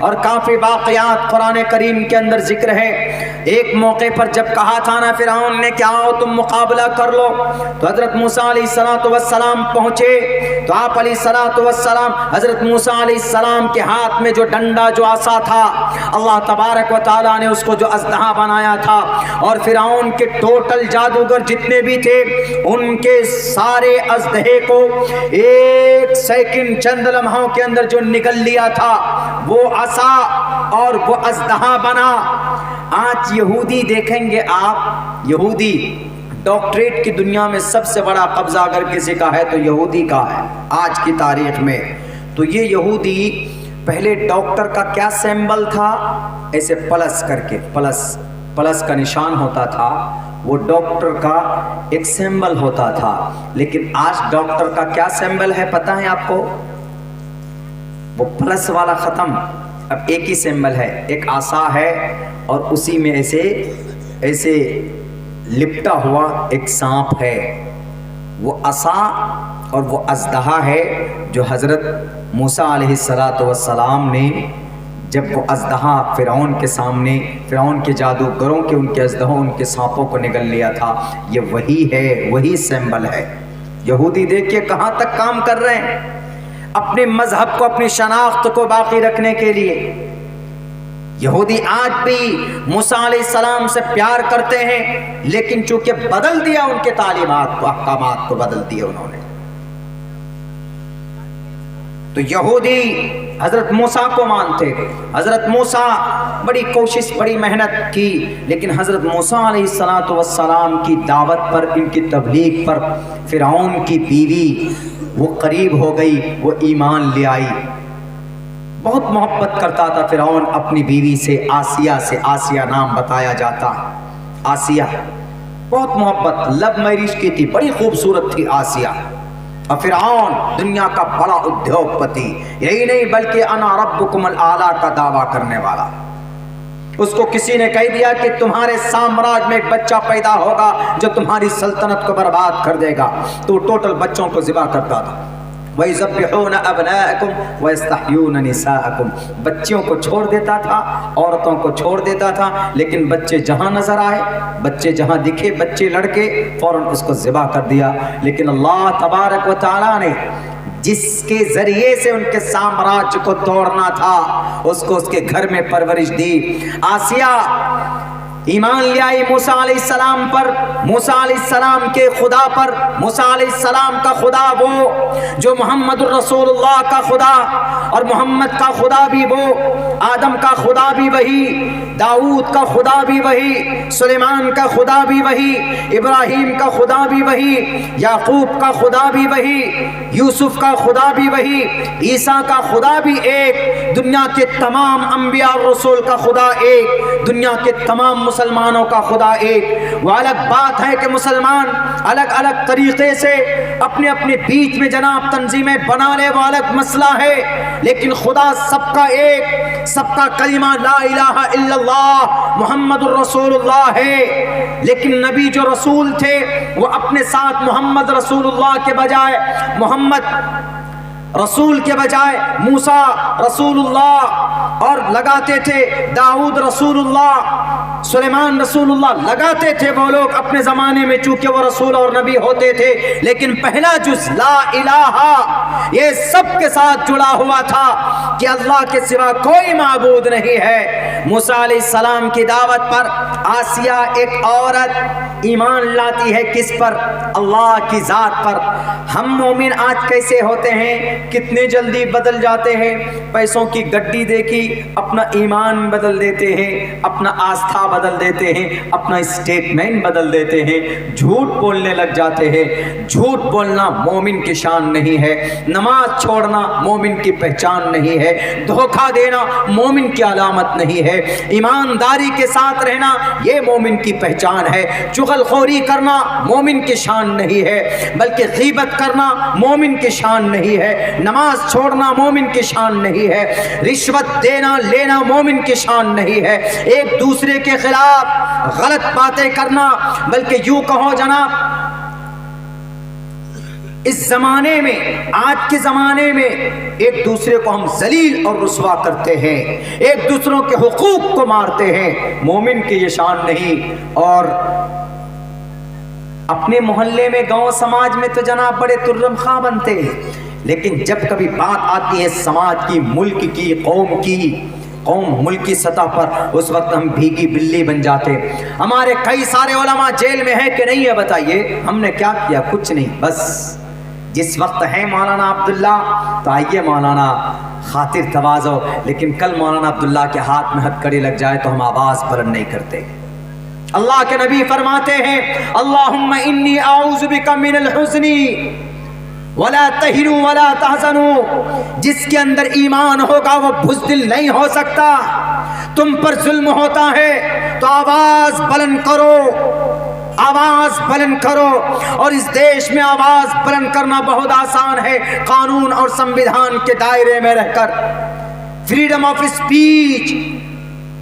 اور کافی واقعات قرآن کریم کے اندر ذکر ہے۔ ایک موقع پر جب کہا تھا نا فرعون نے کہ آؤ تم مقابلہ کر لو، تو حضرت موسیٰ علیہ السلام پہنچے تو آپ علیہ السلام حضرت موسیٰ علیہ السلام کے ہاتھ میں جو ڈنڈا جو عصا تھا، اللہ تبارک و تعالیٰ نے اس کو جو اژدہا بنایا تھا، اور فرعون کے ٹوٹل جادوگر جتنے بھی تھے ان کے سارے اژدہے کو ایک سیکنڈ چند لمحوں کے اندر جو نگل لیا تھا وہ عصا اور وہ اژدہا بنا۔ آج یہودی دیکھیں گے آپ، یہودی ڈاکٹریٹ کی دنیا میں سب سے بڑا قبضہ اگر کسی کا ہے تو یہودی کا ہے آج کی تاریخ میں۔ تو یہ یہودی پہلے ڈاکٹر کا کیا سمبل تھا، ایسے پلس کر کے پلس کا نشان ہوتا تھا، وہ ڈاکٹر کا ایک سمبل ہوتا تھا۔ لیکن آج ڈاکٹر کا کیا سمبل ہے پتہ ہے آپ کو؟ وہ پلس والا ختم، اب ایک ہی سمبل ہے، ایک عصا ہے اور اسی میں ایسے لپٹا ہوا ایک سانپ ہے۔ وہ عصا اور وہ اژدہا ہے جو حضرت موسیٰ علیہ السلام نے جب وہ اژدہا فرعون کے سامنے، فرعون کے جادوگروں کے ان کے اژدہوں ان کے سانپوں کو نگل لیا تھا، یہ وہی ہے، وہی سمبل ہے۔ یہودی دیکھیے کہاں تک کام کر رہے ہیں اپنے مذہب کو، اپنی شناخت کو باقی رکھنے کے لیے۔ یہودی آج بھی موسیٰ علیہ السلام سے پیار کرتے ہیں، لیکن چونکہ بدل دیا ان کے تعلیمات کو، احکامات کو بدل دیا انہوں نے۔ تو یہودی حضرت موسیٰ کو مانتے، حضرت موسیٰ بڑی کوشش بڑی محنت کی، لیکن حضرت موسیٰ علیہ السلام کی دعوت پر، ان کی تبلیغ پر فرعون کی بیوی وہ قریب ہو گئی، وہ ایمان لے آئی۔ بہت محبت کرتا تھا فرعون اپنی بیوی سے، آسیہ نام بتایا جاتا، آسیہ بہت محبت، لو میرج کی تھی، بڑی خوبصورت تھی آسیہ۔ اور فرعون دنیا کا بڑا ادیوگ پتی، یہی نہیں بلکہ انا ربکم الاعلیٰ کا دعویٰ کرنے والا۔ اس کو کسی نے کہہ دیا کہ تمہارے سامراج میں ایک بچہ پیدا ہوگا جو تمہاری سلطنت کو برباد کر دے گا، تو ٹوٹل بچوں کو ذبح کرتا تھا۔ وَيُذَبِّحُونَ أَبْنَاءَكُمْ وَيَسْتَحْيُونَ نِسَاءَكُمْ، بچیوں کو چھوڑ دیتا تھا، عورتوں کو چھوڑ دیتا تھا، لیکن بچے جہاں نظر آئے، بچے جہاں دکھے، بچے لڑکے، فوراً اس کو ذبح کر دیا۔ لیکن اللہ تبارک و تعالیٰ نے جس کے ذریعے سے ان کے سامراج کو توڑنا تھا اس کو اس کے گھر میں پرورش دی۔ آسیہ ایمان لے آئی موسیٰ علیہ السلام پر، موسیٰ علیہ السلام کے خدا پر۔ موسیٰ علیہ السلام کا خدا وہ جو محمد الرسول اللہ کا خدا، اور محمد کا خدا بھی وہ، آدم کا خدا بھی وہی، داؤد کا خدا بھی وہی، سلیمان کا خدا بھی وہی، ابراہیم کا خدا بھی وہی، یعقوب کا خدا بھی وہی، یوسف کا خدا بھی وہی، عیسیٰ کا خدا بھی ایک، دنیا کے تمام انبیاء اور رسول کا خدا ایک، دنیا کے تمام مسلمانوں کا خدا ایک۔ وہ الگ بات ہے کہ مسلمان الگ الگ طریقے سے اپنے اپنے بیچ میں جناب تنظیمیں بنا لے، وہ الگ مسئلہ ہے، لیکن خدا سب کا ایک، سب کا کلمہ لا الہ الا اللہ محمد الرسول اللہ ہے۔ لیکن نبی جو رسول تھے وہ اپنے ساتھ محمد رسول اللہ کے بجائے، محمد رسول کے بجائے موسیٰ رسول اللہ اور لگاتے تھے، داؤد رسول اللہ، سلیمان رسول اللہ لگاتے تھے وہ لوگ اپنے زمانے میں، چونکہ وہ رسول اور نبی ہوتے تھے۔ لیکن پہلا جز لا الہ یہ سب کے ساتھ جڑا ہوا تھا کہ اللہ کے سوا کوئی معبود نہیں ہے۔ موسیٰ علیہ السلام کی دعوت پر آسیہ ایک عورت ایمان لاتی ہے، کس پر؟ اللہ کی ذات پر۔ ہم مومن آج کیسے ہوتے ہیں، کتنے جلدی بدل جاتے ہیں، پیسوں کی گڈی دیکھی اپنا ایمان بدل دیتے ہیں، اپنا آستھا بدل دیتے ہیں، اپنا اسٹیٹمنٹ بدل دیتے ہیں، جھوٹ بولنے لگ جاتے ہیں۔ جھوٹ بولنا مومن کی شان نہیں ہے، نماز چھوڑنا مومن کی پہچان نہیں ہے، دھوکہ دینا مومن کی علامت نہیں ہے، ایمانداری کے ساتھ رہنا یہ مومن کی پہچان ہے، چغل خوری کرنا مومن کی شان نہیں ہے، بلکہ غیبت کرنا مومن کی شان نہیں ہے، نماز چھوڑنا مومن کی شان نہیں ہے، رشوت دینا لینا مومن کی شان نہیں ہے، ایک دوسرے کے خلاف غلط باتیں کرنا، بلکہ یوں کہو جناب اس زمانے میں، آج کے زمانے میں ایک دوسرے کو ہم ذلیل اور رسوا کرتے ہیں، ایک دوسروں کے حقوق کو مارتے ہیں۔ مومن کی یہ شان نہیں۔ اور اپنے محلے میں، گاؤں سماج میں تو جناب بڑے ترم خواہ بنتے ہیں، لیکن جب کبھی بات آتی ہے سماج کی، ملک کی، قوم ملک کی سطح پر، اس وقت ہم بھیگی بلی بن جاتے۔ ہمارے کئی سارے علماء جیل میں ہیں کہ نہیں ہے؟ بتائیے ہم نے کیا کیا؟ کچھ نہیں، بس جس وقت ہے مولانا عبداللہ تو آئیے مولانا خاطر تواضع، لیکن کل مولانا عبداللہ کے ہاتھ میں ہتھکڑی لگ جائے تو ہم آواز بلند نہیں کرتے۔ اللہ کے نبی فرماتے ہیں اللہم انی اعوذ بک من الحزن ولا تہنوا ولا تحزنوا، جس کے اندر ایمان ہوگا وہ بزدل نہیں ہو سکتا۔ تم پر ظلم ہوتا ہے تو آواز بلند کرو، آواز بلند کرو۔ اور اس دیش میں آواز بلند کرنا بہت آسان ہے، قانون اور سمویدھان کے دائرے میں رہ کر۔ Freedom of speech,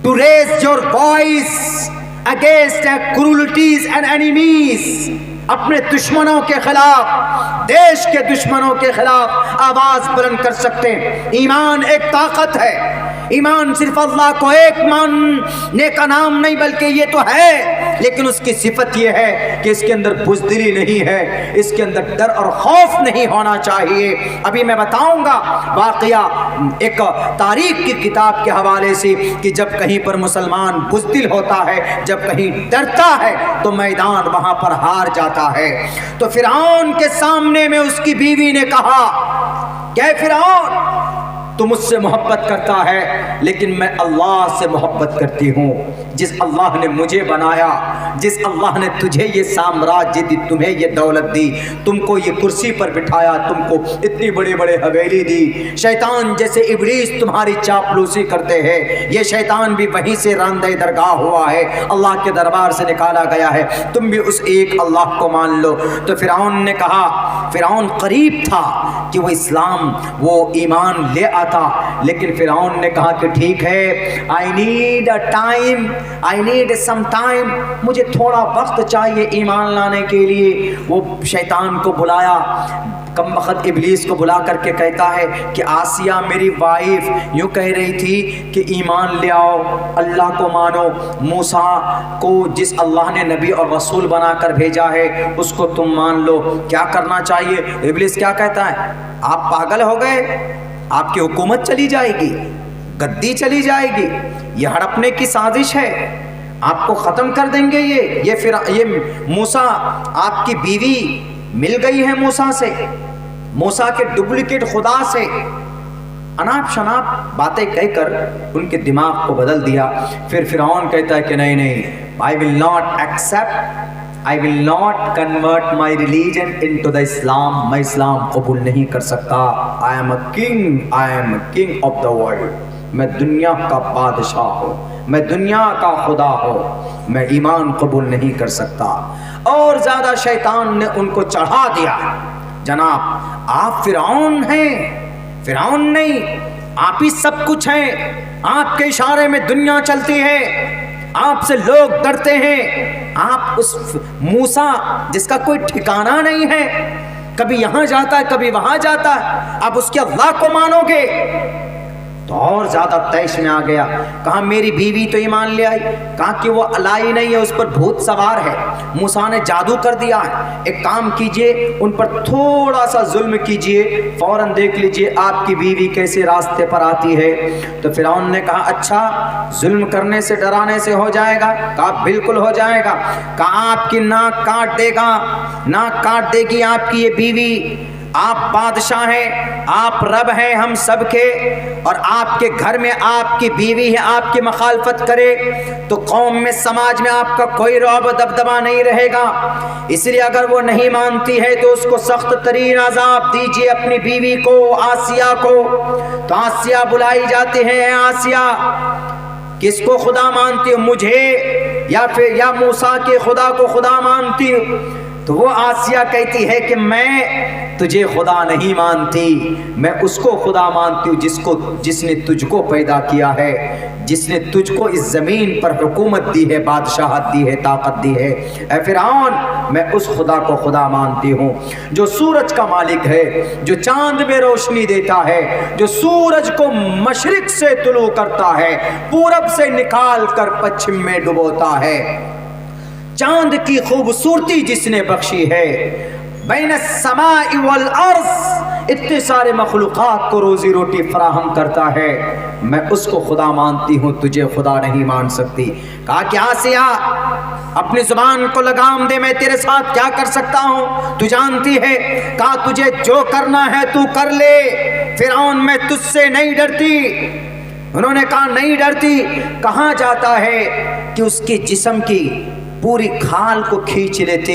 to raise your voice against cruelties and enemies, اپنے دشمنوں کے خلاف، دیش کے دشمنوں کے خلاف آواز بلند کر سکتے ہیں۔ ایمان ایک طاقت ہے۔ ایمان صرف اللہ کو ایک ماننے کا نام نہیں بلکہ یہ تو ہے، لیکن اس کی صفت یہ ہے کہ اس کے اندر بزدلی نہیں ہے، اس کے اندر ڈر اور خوف نہیں ہونا چاہیے۔ ابھی میں بتاؤں گا واقعہ ایک تاریخ کی کتاب کے حوالے سے کہ جب کہیں پر مسلمان بزدل ہوتا ہے، جب کہیں ڈرتا ہے تو میدان وہاں پر ہار جاتا ہے۔ تو فرعون کے سامنے میں اس کی بیوی نے کہا کہ فرعون تو مجھ سے محبت کرتا ہے لیکن میں اللہ سے محبت کرتی ہوں، جس اللہ نے مجھے بنایا، جس اللہ نے تجھے یہ سامراجیہ دی، تمہیں یہ دولت دی، تم کو یہ کرسی پر بٹھایا، تم کو اتنی بڑی بڑی حویلی دی۔ شیطان جیسے ابلیس تمہاری چاپلوسی کرتے ہیں، یہ شیطان بھی وہیں سے راندہ درگاہ ہوا ہے، اللہ کے دربار سے نکالا گیا ہے، تم بھی اس ایک اللہ کو مان لو۔ تو فرعون نے کہا، فرعون قریب تھا کہ وہ اسلام، وہ ایمان لے آتا، لیکن فرعون نے کہا کہ ٹھیک ہے، I need a time, I need some time، مجھے تھوڑا وقت چاہیے ایمان لانے کے لیے۔ وہ شیطان کو بلایا، کم وقت ابلیس کو بلا کر کے کہتا ہے کہ آسیہ میری وائف یوں کہہ رہی تھی کہ ایمان لے آؤ، اللہ کو مانو، موسیٰ کو جس اللہ نے نبی اور رسول بنا کر بھیجا ہے اس کو تم مان لو، کیا کرنا چاہیے؟ ابلیس کیا کہتا ہے؟ آپ پاگل ہو گئے، آپ کی حکومت چلی جائے گی، گدی چلی جائے گی، یہ ہڑپنے کی سازش ہے، آپ کو ختم کر دیں گے۔ یہ موسیٰ آپ کی بیوی مل گئی ہے موسیٰ سے، موسیٰ کے ڈپلیکیٹ خدا سے، اناپ شناپ باتیں کہہ کر ان کے دماغ کو بدل دیا۔ پھر فرعون کہتا ہے کہ نہیں، I will not accept, I will not convert my religion into the Islam، میں اسلام قبول نہیں کر سکتا۔ I am a king, I am a king of the world، میں دنیا کا بادشاہ ہوں، میں دنیا کا خدا ہوں، میں ایمان قبول نہیں کر سکتا۔ اور زیادہ شیطان نے ان کو چڑھا دیا۔ جناب آپ فرعون ہیں، فرعون نہیں، آپ ہی سب کچھ ہیں، آپ کے اشارے میں دنیا چلتی ہے، آپ سے لوگ ڈرتے ہیں۔ آپ اس موسیٰ جس کا کوئی ٹھکانہ نہیں ہے، کبھی یہاں جاتا ہے کبھی وہاں جاتا ہے، آپ اس کے اللہ کو مانو گے؟ تو اور زیادہ تیش میں آ گیا، کہا میری بیوی تو ایمان لے آئی، کہا کہ وہ الائی نہیں ہے، اس پر بھوت سوار ہے، موسیٰ نے جادو کر دیا ہے، ایک کام کیجئے ان پر تھوڑا سا ظلم کیجئے، فوراً دیکھ لیجئے آپ کی بیوی کیسے راستے پر آتی ہے۔ تو فرعون نے کہا اچھا، ظلم کرنے سے ڈرانے سے ہو جائے گا؟ کہا بالکل ہو جائے گا۔ کہا آپ کی ناک کاٹ دے گا، ناک کاٹ دے گی آپ کی یہ بیوی، آپ بادشاہ ہیں، آپ رب ہیں ہم سب کے، اور آپ کے گھر میں آپ کی بیوی ہے، آپ کی مخالفت کرے تو قوم میں سماج میں آپ کا کوئی رعب و دبدبہ نہیں رہے گا۔ اس لیے اگر وہ نہیں مانتی ہے تو اس کو سخت ترین عذاب دیجیے، اپنی بیوی کو، آسیہ کو۔ تو آسیہ بلائی جاتی ہے، آسیہ کس کو خدا مانتی ہو، مجھے یا موسیٰ کے خدا کو خدا مانتی ہو؟ تو وہ آسیہ کہتی ہے کہ میں تجھے خدا نہیں مانتی، میں اس کو خدا مانتی ہوں جس نے تجھ کو پیدا کیا ہے، جس نے تجھ کو اس زمین پر حکومت دی ہے، بادشاہت دی ہے، طاقت دی ہے۔ اے فرعون، میں اس خدا کو خدا مانتی ہوں جو سورج کا مالک ہے، جو چاند میں روشنی دیتا ہے، جو سورج کو مشرق سے طلوع کرتا ہے، پورب سے نکال کر پچھم میں ڈبوتا ہے، چاند کی خوبصورتی جس نے بخشی ہے، بین السماء والارض اتنے سارے مخلوقات کو روزی روٹی فراہم کرتا ہے، میں اس کو خدا مانتی ہوں، تجھے خدا نہیں مان سکتی۔ کہا کہ آسیہ اپنی زبان کو لگام دے، میں تیرے ساتھ کیا کر سکتا ہوں تو جانتی ہے۔ کہا تجھے جو کرنا ہے تو کر لے فرعون، میں تجھ سے نہیں ڈرتی۔ انہوں نے کہا نہیں ڈرتی۔ کہاں جاتا ہے کہ اس کے جسم کی پوری کھال کو کھینچ لیتے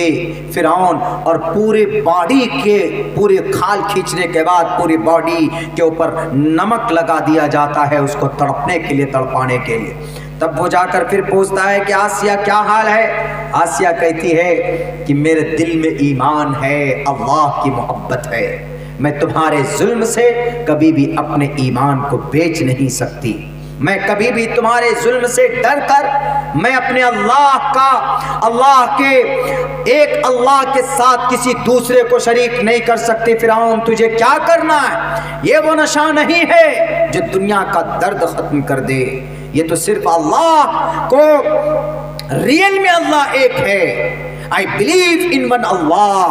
فرعون، اور پورے باڈی کے پورے کھال کھینچنے کے بعد پوری باڈی کے اوپر نمک لگا دیا جاتا ہے اس کو تڑپنے کے لیے، تڑپانے کے لیے۔ تب وہ جا کر پھر پوچھتا ہے کہ آسیہ کیا حال ہے؟ آسیہ کہتی ہے کہ میرے دل میں ایمان ہے، اللہ کی محبت ہے، میں تمہارے ظلم سے کبھی بھی اپنے ایمان کو بیچ نہیں سکتی، میں کبھی بھی تمہارے ظلم سے ڈر کر میں اپنے اللہ کے ایک اللہ کے ساتھ کسی دوسرے کو شریک نہیں کر سکتی۔ فرعون تجھے کیا کرنا ہے؟ یہ وہ نشہ نہیں ہے جو دنیا کا درد ختم کر دے، یہ تو صرف اللہ کو، ریئل میں اللہ ایک ہے۔ I believe in one Allah,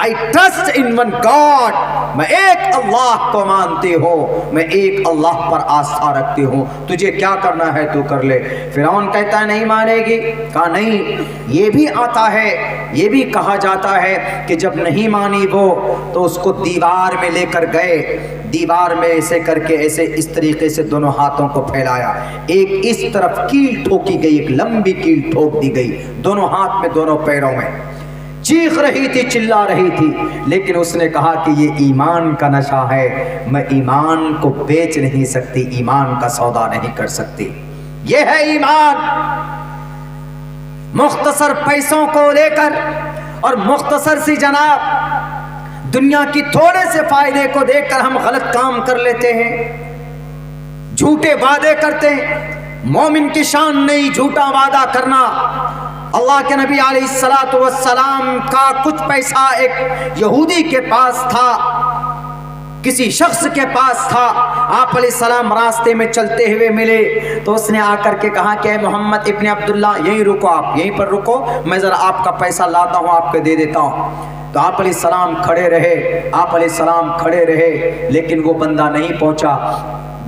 I trust in one God، میں ایک اللہ کو مانتی ہوں، میں ایک اللہ پر آستھا رکھتی ہوں، تجھے کیا کرنا ہے تو کر لے۔ فرعون کہتا ہے نہیں مانے گی۔ کہا نہیں، یہ بھی آتا ہے، یہ بھی کہا جاتا ہے کہ جب نہیں مانی وہ تو اس کو دیوار میں لے کر گئے، دیوار میں ایسے کر کے ایسے اس طریقے سے دونوں ہاتھوں کو پھیلایا، ایک اس طرف کیل ٹھوکی گئی، ایک لمبی کیل ٹھوک دی گئی دونوں ہاتھ میں، دونوں پیروں میں، چیخ رہی تھی، چلا رہی تھی، لیکن اس نے کہا کہ یہ ایمان کا نشہ ہے، میں ایمان کو بیچ نہیں سکتی، ایمان کا سودا نہیں کر سکتی۔ یہ ہے ایمان۔ مختصر پیسوں کو لے کر اور مختصر سی جناب دنیا کی تھوڑے سے فائدے کو دیکھ کر ہم غلط کام کر لیتے ہیں، جھوٹے وعدے کرتے ہیں۔ مومن کی شان نہیں جھوٹا وعدہ کرنا۔ اللہ کے نبی علیہ الصلوۃ والسلام کا کچھ پیسہ ایک یہودی کے پاس تھا، کسی شخص کے پاس تھا۔ آپ علیہ السلام راستے میں چلتے ہوئے ملے تو اس نے آ کر کے کہا کہ اے محمد ابن عبداللہ یہیں رکو، آپ یہیں پر رکو، میں ذرا آپ کا پیسہ لاتا ہوں، آپ کو دے دیتا ہوں۔ تو آپ علیہ السلام کھڑے رہے، آپ علیہ السلام کھڑے رہے، لیکن وہ بندہ نہیں پہنچا۔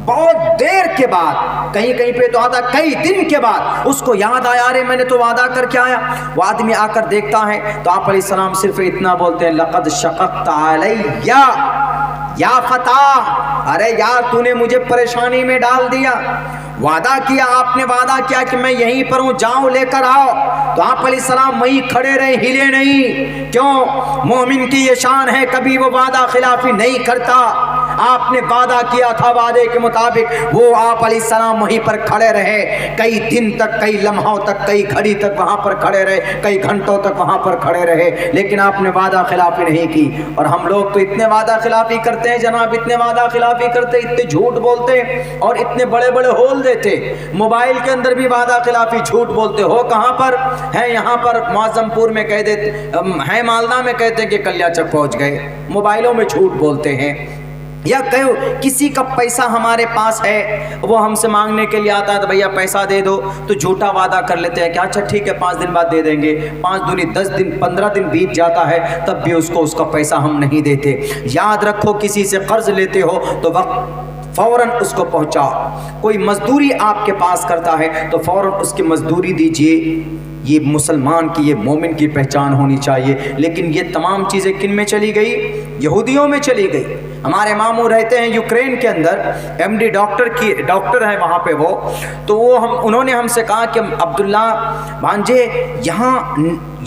بہت دیر کے بعد، کہیں کہیں پہ تو آتا کئی دن کے بعد اس کو یاد آیا، ارے میں نے تو وعدہ کر کے آیا۔ وہ آدمی آ کر دیکھتا ہے تو آپ علیہ السلام صرف اتنا بولتے ہیں لقد شققت علی یا فتح، ارے یار تو نے مجھے پریشانی میں ڈال دیا، وعدہ کیا، آپ نے وعدہ کیا کہ میں یہیں پر ہوں، جاؤ لے کر آؤ۔ تو آپ علیہ السلام وہیں کھڑے رہے، ہلے نہیں۔ کیوں؟ مومن کی یہ شان ہے، کبھی وہ وعدہ خلافی نہیں کرتا۔ آپ نے وعدہ کیا تھا، وعدے کے مطابق وہ آپ علیہ السلام وہیں پر کھڑے رہے، کئی دن تک، کئی لمحوں تک، کئی گھڑی تک وہاں پر کھڑے رہے، کئی گھنٹوں تک وہاں پر کھڑے رہے، لیکن آپ نے وعدہ خلافی نہیں کی۔ اور ہم لوگ تو اتنے وعدہ خلافی کرتے ہیں جناب، اتنے وعدہ خلافی کرتے، اتنے جھوٹ بولتے اور اتنے بڑے بڑے ہول دیتے۔ موبائل کے اندر بھی وعدہ خلافی جھوٹ بولتے ہو، کہاں پر ہے؟ یہاں پر معظم پور میں کہہ دیتے ہیں، مالدہ میں کہتے ہیں کہ کلیا چک پہنچ گئے، موبائلوں میں جھوٹ بولتے ہیں۔ یا کہو کسی کا پیسہ ہمارے پاس ہے، وہ ہم سے مانگنے کے لیے آتا ہے تو بھیا پیسہ دے دو، تو جھوٹا وعدہ کر لیتے ہیں کہ اچھا ٹھیک ہے 5 دن بعد دے دیں گے، 5 دونی 10 دن 15 دن بیت جاتا ہے تب بھی اس کو اس کا پیسہ ہم نہیں دیتے۔ یاد رکھو کسی سے قرض لیتے ہو تو وقت فوراً اس کو پہنچاؤ۔ کوئی مزدوری آپ کے پاس کرتا ہے تو فوراً اس کی مزدوری دیجیے۔ یہ مسلمان کی، یہ مومن کی پہچان ہونی چاہیے۔ لیکن یہ تمام چیزیں کن میں چلی گئی؟ یہودیوں میں چلی گئی۔ ہمارے ماموں رہتے ہیں یوکرین کے اندر، ایم ڈی ڈاکٹر ہیں وہاں پہ وہ، تو وہ انہوں نے ہم سے کہا کہ عبداللہ بھانجے، یہاں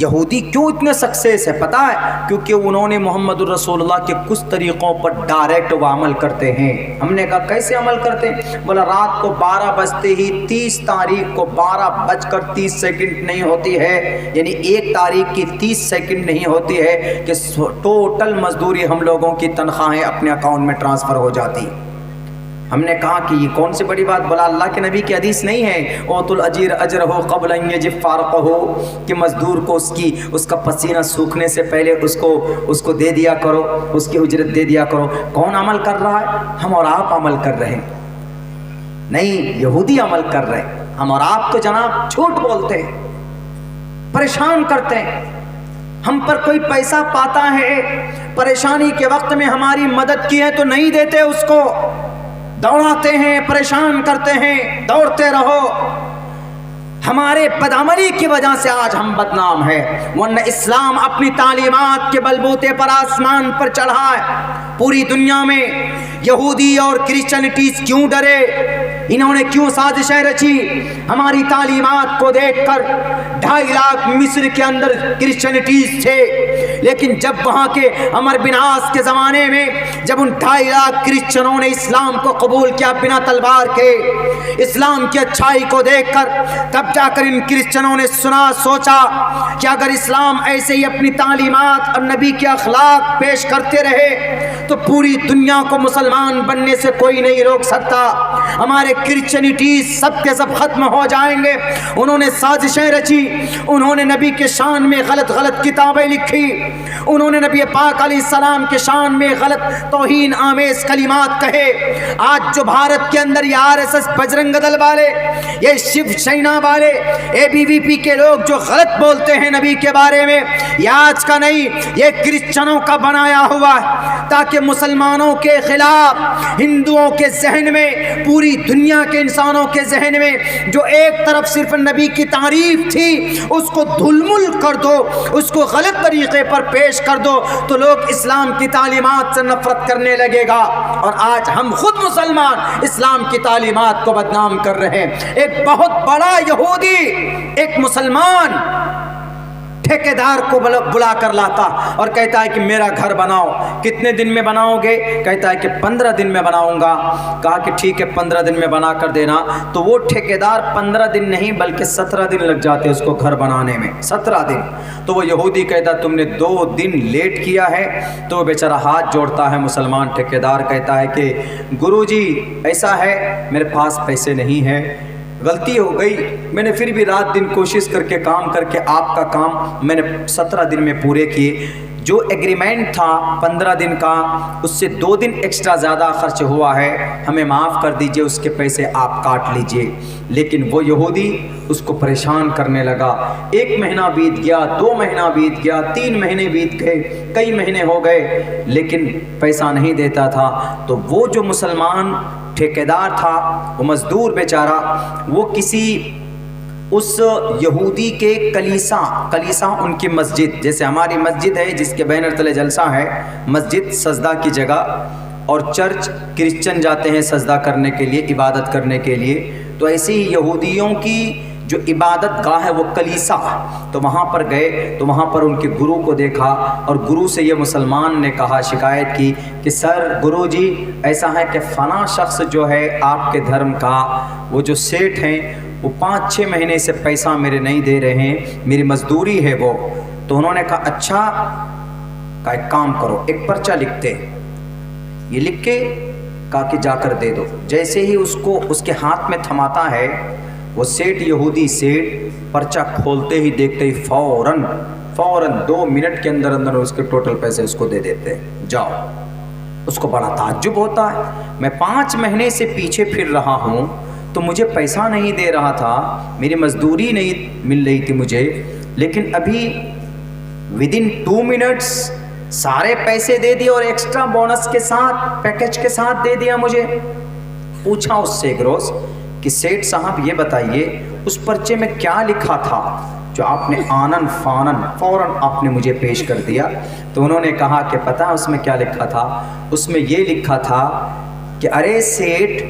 یہودی کیوں اتنے سکسیس ہے پتہ ہے؟ کیونکہ انہوں نے محمد رسول کے کچھ طریقوں پر ڈائریکٹ وہ عمل کرتے ہیں۔ ہم نے کہا کیسے عمل کرتے ہیں؟ بولا رات کو 12 بجتے ہی 30 تاریخ کو 12:30 نہیں ہوتی ہے، یعنی 1 تاریخ کی 30 سیکنڈ نہیں ہوتی ہے کہ ٹوٹل مزدوری ہم لوگوں کی تنخواہیں اپنے اکاؤنٹ میں ٹرانسفر ہو جاتی۔ ہم نے کہا کہ یہ کون سی بڑی بات؟ بولا اللہ کے نبی کی حدیث نہیں ہے اوت الاجیر اجرہ قبل ان یجف فارقہ، کہ مزدور کو اس کا پسینہ سوکھنے سے پہلے اس کو دے دیا کرو، اس کی اجرت دے دیا کرو۔ کون عمل کر رہا ہے؟ ہم اور آپ عمل کر رہے ہیں، نہیں یہودی عمل کر رہے ہیں۔ ہم اور آپ تو جناب جھوٹ بولتے ہیں، پریشان کرتے ہیں۔ ہم پر کوئی پیسہ پاتا ہے، پریشانی کے وقت میں ہماری مدد کی ہے تو نہیں دیتے، اس کو دوڑاتے ہیں، پریشان کرتے ہیں، دوڑتے رہو۔ ہمارے بدعملی کی وجہ سے آج ہم بدنام ہیں، ورنہ اسلام اپنی تعلیمات کے بلبوتے پر آسمان پر چڑھا ہے۔ پوری دنیا میں یہودی اور کرسچنٹیز کیوں ڈرے؟ انہوں نے کیوں سازشیں رچی؟ ہماری تعلیمات کو دیکھ کر 2.5 لاکھ مصر کے اندر کرسچنٹیز تھے، لیکن جب وہاں کے عمر بن عاص کے زمانے میں جب ان 2.5 لاکھ کرسچنوں نے اسلام کو قبول کیا بنا تلوار کے، اسلام کی اچھائی کو دیکھ کر، تب جا کر ان کرسچنوں نے سوچا کہ اگر اسلام ایسے ہی اپنی تعلیمات اور نبی کے اخلاق پیش کرتے رہے تو پوری دنیا کو مسلمان بننے سے کوئی نہیں روک سکتا، ہمارے کرسچنٹیز سب کے سب ختم ہو جائیں گے۔ انہوں نے سازشیں رچی، انہوں نے نبی کے شان میں غلط کتابیں لکھی، انہوں نے نبی پاک علیہ السلام کے شان میں غلط توہین آمیز کلمات کہے۔ آج جو بھارت کے اندر یہ RSS بجرنگ دل والے، یہ شیو سینا والے، ABVP کے لوگ جو غلط بولتے ہیں نبی کے بارے میں، یہ آج کا نہیں، یہ کرسچنوں کا بنایا ہوا ہے، تاکہ مسلمانوں کے خلاف ہندوؤں کے ذہن میں، پوری دنیا کے انسانوں کے ذہن میں جو ایک طرف صرف نبی کی تعریف تھی اس کو دھلمل کر دو، اس کو غلط طریقے پر پیش کر دو تو لوگ اسلام کی تعلیمات سے نفرت کرنے لگے گا۔ اور آج ہم خود مسلمان اسلام کی تعلیمات کو بدنام کر رہے ہیں۔ ایک بہت بڑا یہودی ایک مسلمان ٹھیکیدار کو بلا کر لاتا اور کہتا ہے کہ میرا گھر بناؤ۔ کتنے دن میں بناؤ گے؟ کہتا ہے کہ 15 دن میں بناؤں گا۔ کہا کہ ٹھیک ہے 15 دن میں بنا کر دینا۔ تو وہ ٹھیکیدار 15 دن نہیں بلکہ 17 دن لگ جاتے اس کو گھر بنانے میں، 17 دن۔ تو وہ یہودی کہتا تم نے 2 دن لیٹ کیا ہے۔ تو وہ بیچارہ ہاتھ جوڑتا ہے، مسلمان ٹھیکیدار کہتا ہے کہ گرو جی ایسا ہے میرے پاس پیسے نہیں ہیں، غلطی ہو گئی، میں نے پھر بھی رات دن کوشش کر کے کام کر کے آپ کا کام میں نے 17 دن میں پورے کیے۔ جو ایگریمنٹ تھا 15 دن کا اس سے 2 دن ایکسٹرا زیادہ خرچ ہوا ہے، ہمیں معاف کر دیجئے، اس کے پیسے آپ کاٹ لیجئے۔ لیکن وہ یہودی اس کو پریشان کرنے لگا۔ 1 مہینہ بیت گیا، 2 مہینہ بیت گیا، 3 مہینے بیت گئے، کئی مہینے ہو گئے، لیکن پیسہ نہیں دیتا تھا۔ تو وہ جو مسلمان ٹھیکیدار تھا، وہ مزدور بیچارہ، وہ کسی اس یہودی کے کلیسا ان کی مسجد، جیسے ہماری مسجد ہے جس کے بینر تلے جلسہ ہے، مسجد سجدہ کی جگہ اور چرچ کرسچن جاتے ہیں سجدہ کرنے کے لیے، عبادت کرنے کے لیے، تو ایسے ہی یہودیوں کی جو عبادت گاہ ہے وہ کلیسا، تو وہاں پر گئے تو وہاں پر ان کے گرو کو دیکھا اور گرو سے یہ مسلمان نے کہا، شکایت کی کہ سر گرو جی ایسا ہے کہ فلاں شخص جو ہے آپ کے دھرم کا، وہ جو سیٹ ہیں وہ 5-6 مہینے سے پیسہ میرے نہیں دے رہے ہیں، میری مزدوری ہے وہ۔ تو انہوں نے کہا اچھا، کہا ایک کام کرو، ایک پرچہ لکھتے، یہ لکھ کے کہا کہ جا کر دے دو۔ جیسے ہی اس کو اس کے ہاتھ میں تھماتا ہے، وہ سیٹ یہودی سیٹ پرچہ کھولتے ہی دیکھتے ہی فوراً 2 منٹ کے اندر اس کے ٹوٹل پیسے اس کو دے دیتے، جاؤ۔ اس کو بڑا تعجب ہوتا ہے، میں 5 مہینے سے پیچھے پھر رہا ہوں تو مجھے پیسہ نہیں دے رہا تھا، میری مزدوری نہیں مل رہی تھی مجھے، لیکن ابھی ودن 2 منٹس سارے پیسے دے دیے اور ایکسٹرا بونس کے ساتھ، پیکج کے ساتھ دے دیا مجھے۔ پوچھا اس سے ایک روز کہ سیٹ صاحب یہ بتائیے اس پرچے میں کیا لکھا تھا جو آپ نے آنن فانن فوراً آپ نے مجھے پیش کر دیا؟ تو انہوں نے کہا کہ پتہ اس میں کیا لکھا تھا؟ اس میں یہ لکھا تھا کہ ارے سیٹ،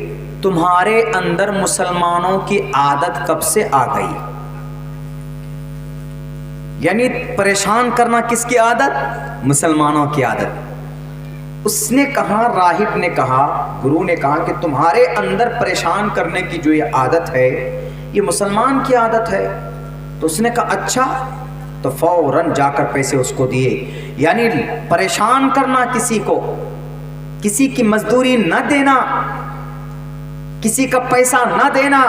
تمہارے اندر مسلمانوں کی عادت کب سے آ گئی؟ یعنی پریشان کرنا کس کی عادت؟ مسلمانوں کی عادت. اس نے کہا، راہب نے کہا، گرو نے کہا کہ تمہارے اندر پریشان کرنے کی جو یہ عادت ہے یہ مسلمان کی عادت ہے. تو اس نے کہا اچھا. تو فوراً جا کر پیسے اس کو دیے. یعنی پریشان کرنا کسی کو، کسی کی مزدوری نہ دینا، کسی کا پیسہ نہ دینا،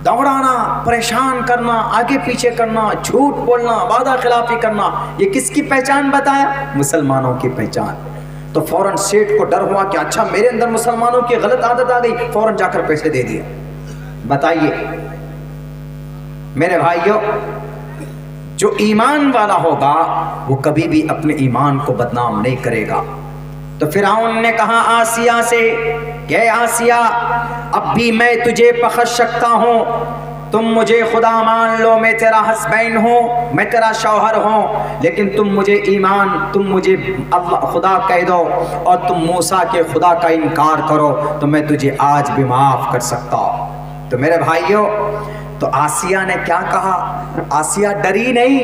دوڑانا، پریشان کرنا، آگے پیچھے کرنا، جھوٹ بولنا، وعدہ خلافی کرنا، یہ کس کی پہچان بتایا؟ مسلمانوں کی پہچان. تو فوراً سیٹھ کو ڈر ہوا کہ اچھا میرے اندر مسلمانوں کی غلط عادت آ گئی. فوراً جا کر پیسے دے دیا. بتائیے میرے بھائیوں، جو ایمان والا ہوگا وہ کبھی بھی اپنے ایمان کو بدنام نہیں کرے گا. تو فرعون نے کہا آسیہ سے کہ اے آسیہ، اب بھی میں تجھے بخش سکتا ہوں، تم مجھے خدا مان لو، میں تیرا حسبین ہوں، میں تیرا شوہر ہوں، لیکن تم مجھے اللہ خدا کہہ دو اور تم موسیٰ کے خدا کا انکار کرو تو میں تجھے آج بھی معاف کر سکتا ہوں. تو میرے بھائیوں، تو آسیہ نے کیا کہا؟ آسیہ ڈری نہیں،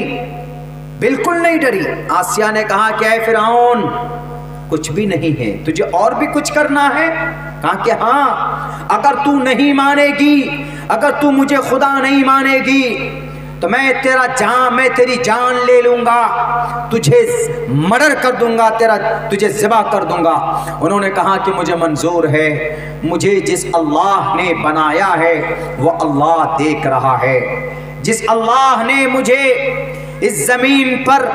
بالکل نہیں ڈری. آسیہ نے کہا کہ اے فرعون، کچھ بھی نہیں ہے، تجھے اور بھی کچھ کرنا ہے؟ کہا کہ ہاں، اگر تو نہیں مانے گی، اگر تو مجھے خدا نہیں مانے گی تو میں تیری جان لے لوں گا، تجھے مرڈر کر دوں گا، تجھے ذبح کر دوں گا. انہوں نے کہا کہ مجھے منظور ہے، مجھے جس اللہ نے بنایا ہے وہ اللہ دیکھ رہا ہے. جس اللہ نے مجھے اس زمین پر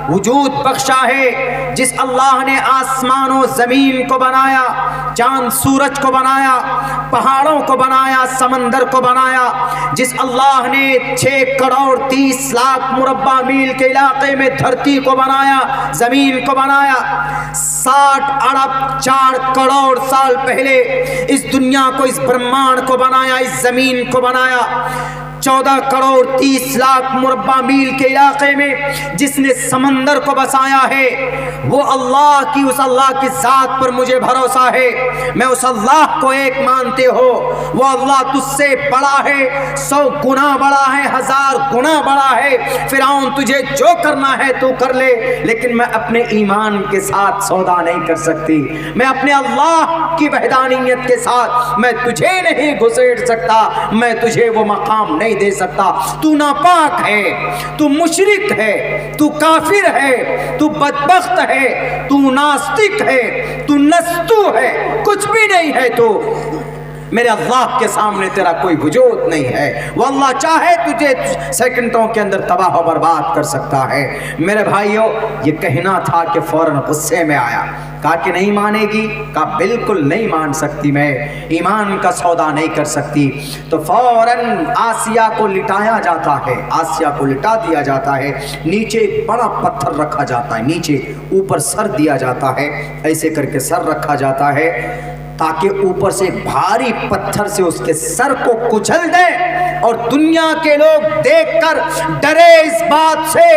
وجود بخشا ہے، جس اللہ نے آسمان و زمین کو بنایا، چاند سورج کو بنایا، پہاڑوں کو بنایا، سمندر کو بنایا، جس اللہ نے 6 کروڑ 30 لاکھ مربع میل کے علاقے میں دھرتی کو بنایا، زمین کو بنایا، 60 ارب 4 کروڑ سال پہلے اس دنیا کو، اس برہمانڈ کو بنایا، اس زمین کو بنایا، 14 کروڑ 30 لاکھ مربع میل کے علاقے میں جس نے سمندر کو بسایا ہے، وہ اس اللہ کی ذات پر مجھے بھروسہ ہے. میں اس اللہ کو ایک مانتے ہو، وہ اللہ تجھ سے بڑا ہے، 100 گنا بڑا ہے، 1000 گنا بڑا ہے. فرعون تجھے جو کرنا ہے تو کر لے، لیکن میں اپنے ایمان کے ساتھ سودا نہیں کر سکتی، میں اپنے اللہ کی وحدانیت کے ساتھ میں تجھے نہیں گھسیٹ سکتا، میں تجھے وہ مقام نہیں دے سکتا. تو ناپاک ہے، تو مشرک ہے، تو کافر ہے، تو بدبخت ہے، تو ناستک ہے، تو نستو ہے، کچھ بھی نہیں ہے. تو میرے اللہ کے سامنے تیرا کوئی وجود نہیں ہے. وہ اللہ چاہے تجھے سیکنڈوں کے اندر تباہ و برباد کر سکتا ہے. میرے بھائیوں، یہ کہنا تھا کہ فوراً غصے میں آیا. کہا کہ نہیں مانے گی؟ کہا بالکل نہیں مان سکتی، میں ایمان کا سودا نہیں کر سکتی. تو فوراً آسیہ کو لٹایا جاتا ہے، آسیہ کو لٹا دیا جاتا ہے. نیچے ایک بڑا پتھر رکھا جاتا ہے، نیچے اوپر سر دیا جاتا ہے، ایسے کر کے سر رکھا جاتا ہے تاکہ اوپر سے بھاری پتھر سے اس کے سر کو کچل دے اور دنیا کے لوگ دیکھ کر ڈرے اس بات سے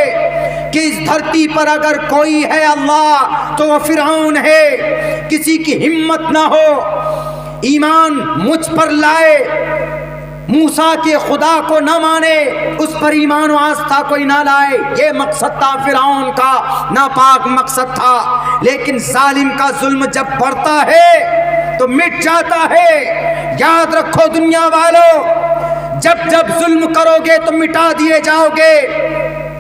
کہ اس دھرتی پر اگر کوئی ہے اللہ تو وہ فرعون ہے. کسی کی ہمت نہ ہو ایمان مجھ پر لائے، موسیٰ کے خدا کو نہ مانے، اس پر ایمان و آستھا کوئی نہ لائے. یہ مقصد تھا فرعون کا، ناپاک مقصد تھا. لیکن ظالم کا ظلم جب بڑھتا ہے تو مٹ جاتا ہے. یاد رکھو دنیا والوں، جب ظلم کرو گے تو مٹا دیے جاؤ گے.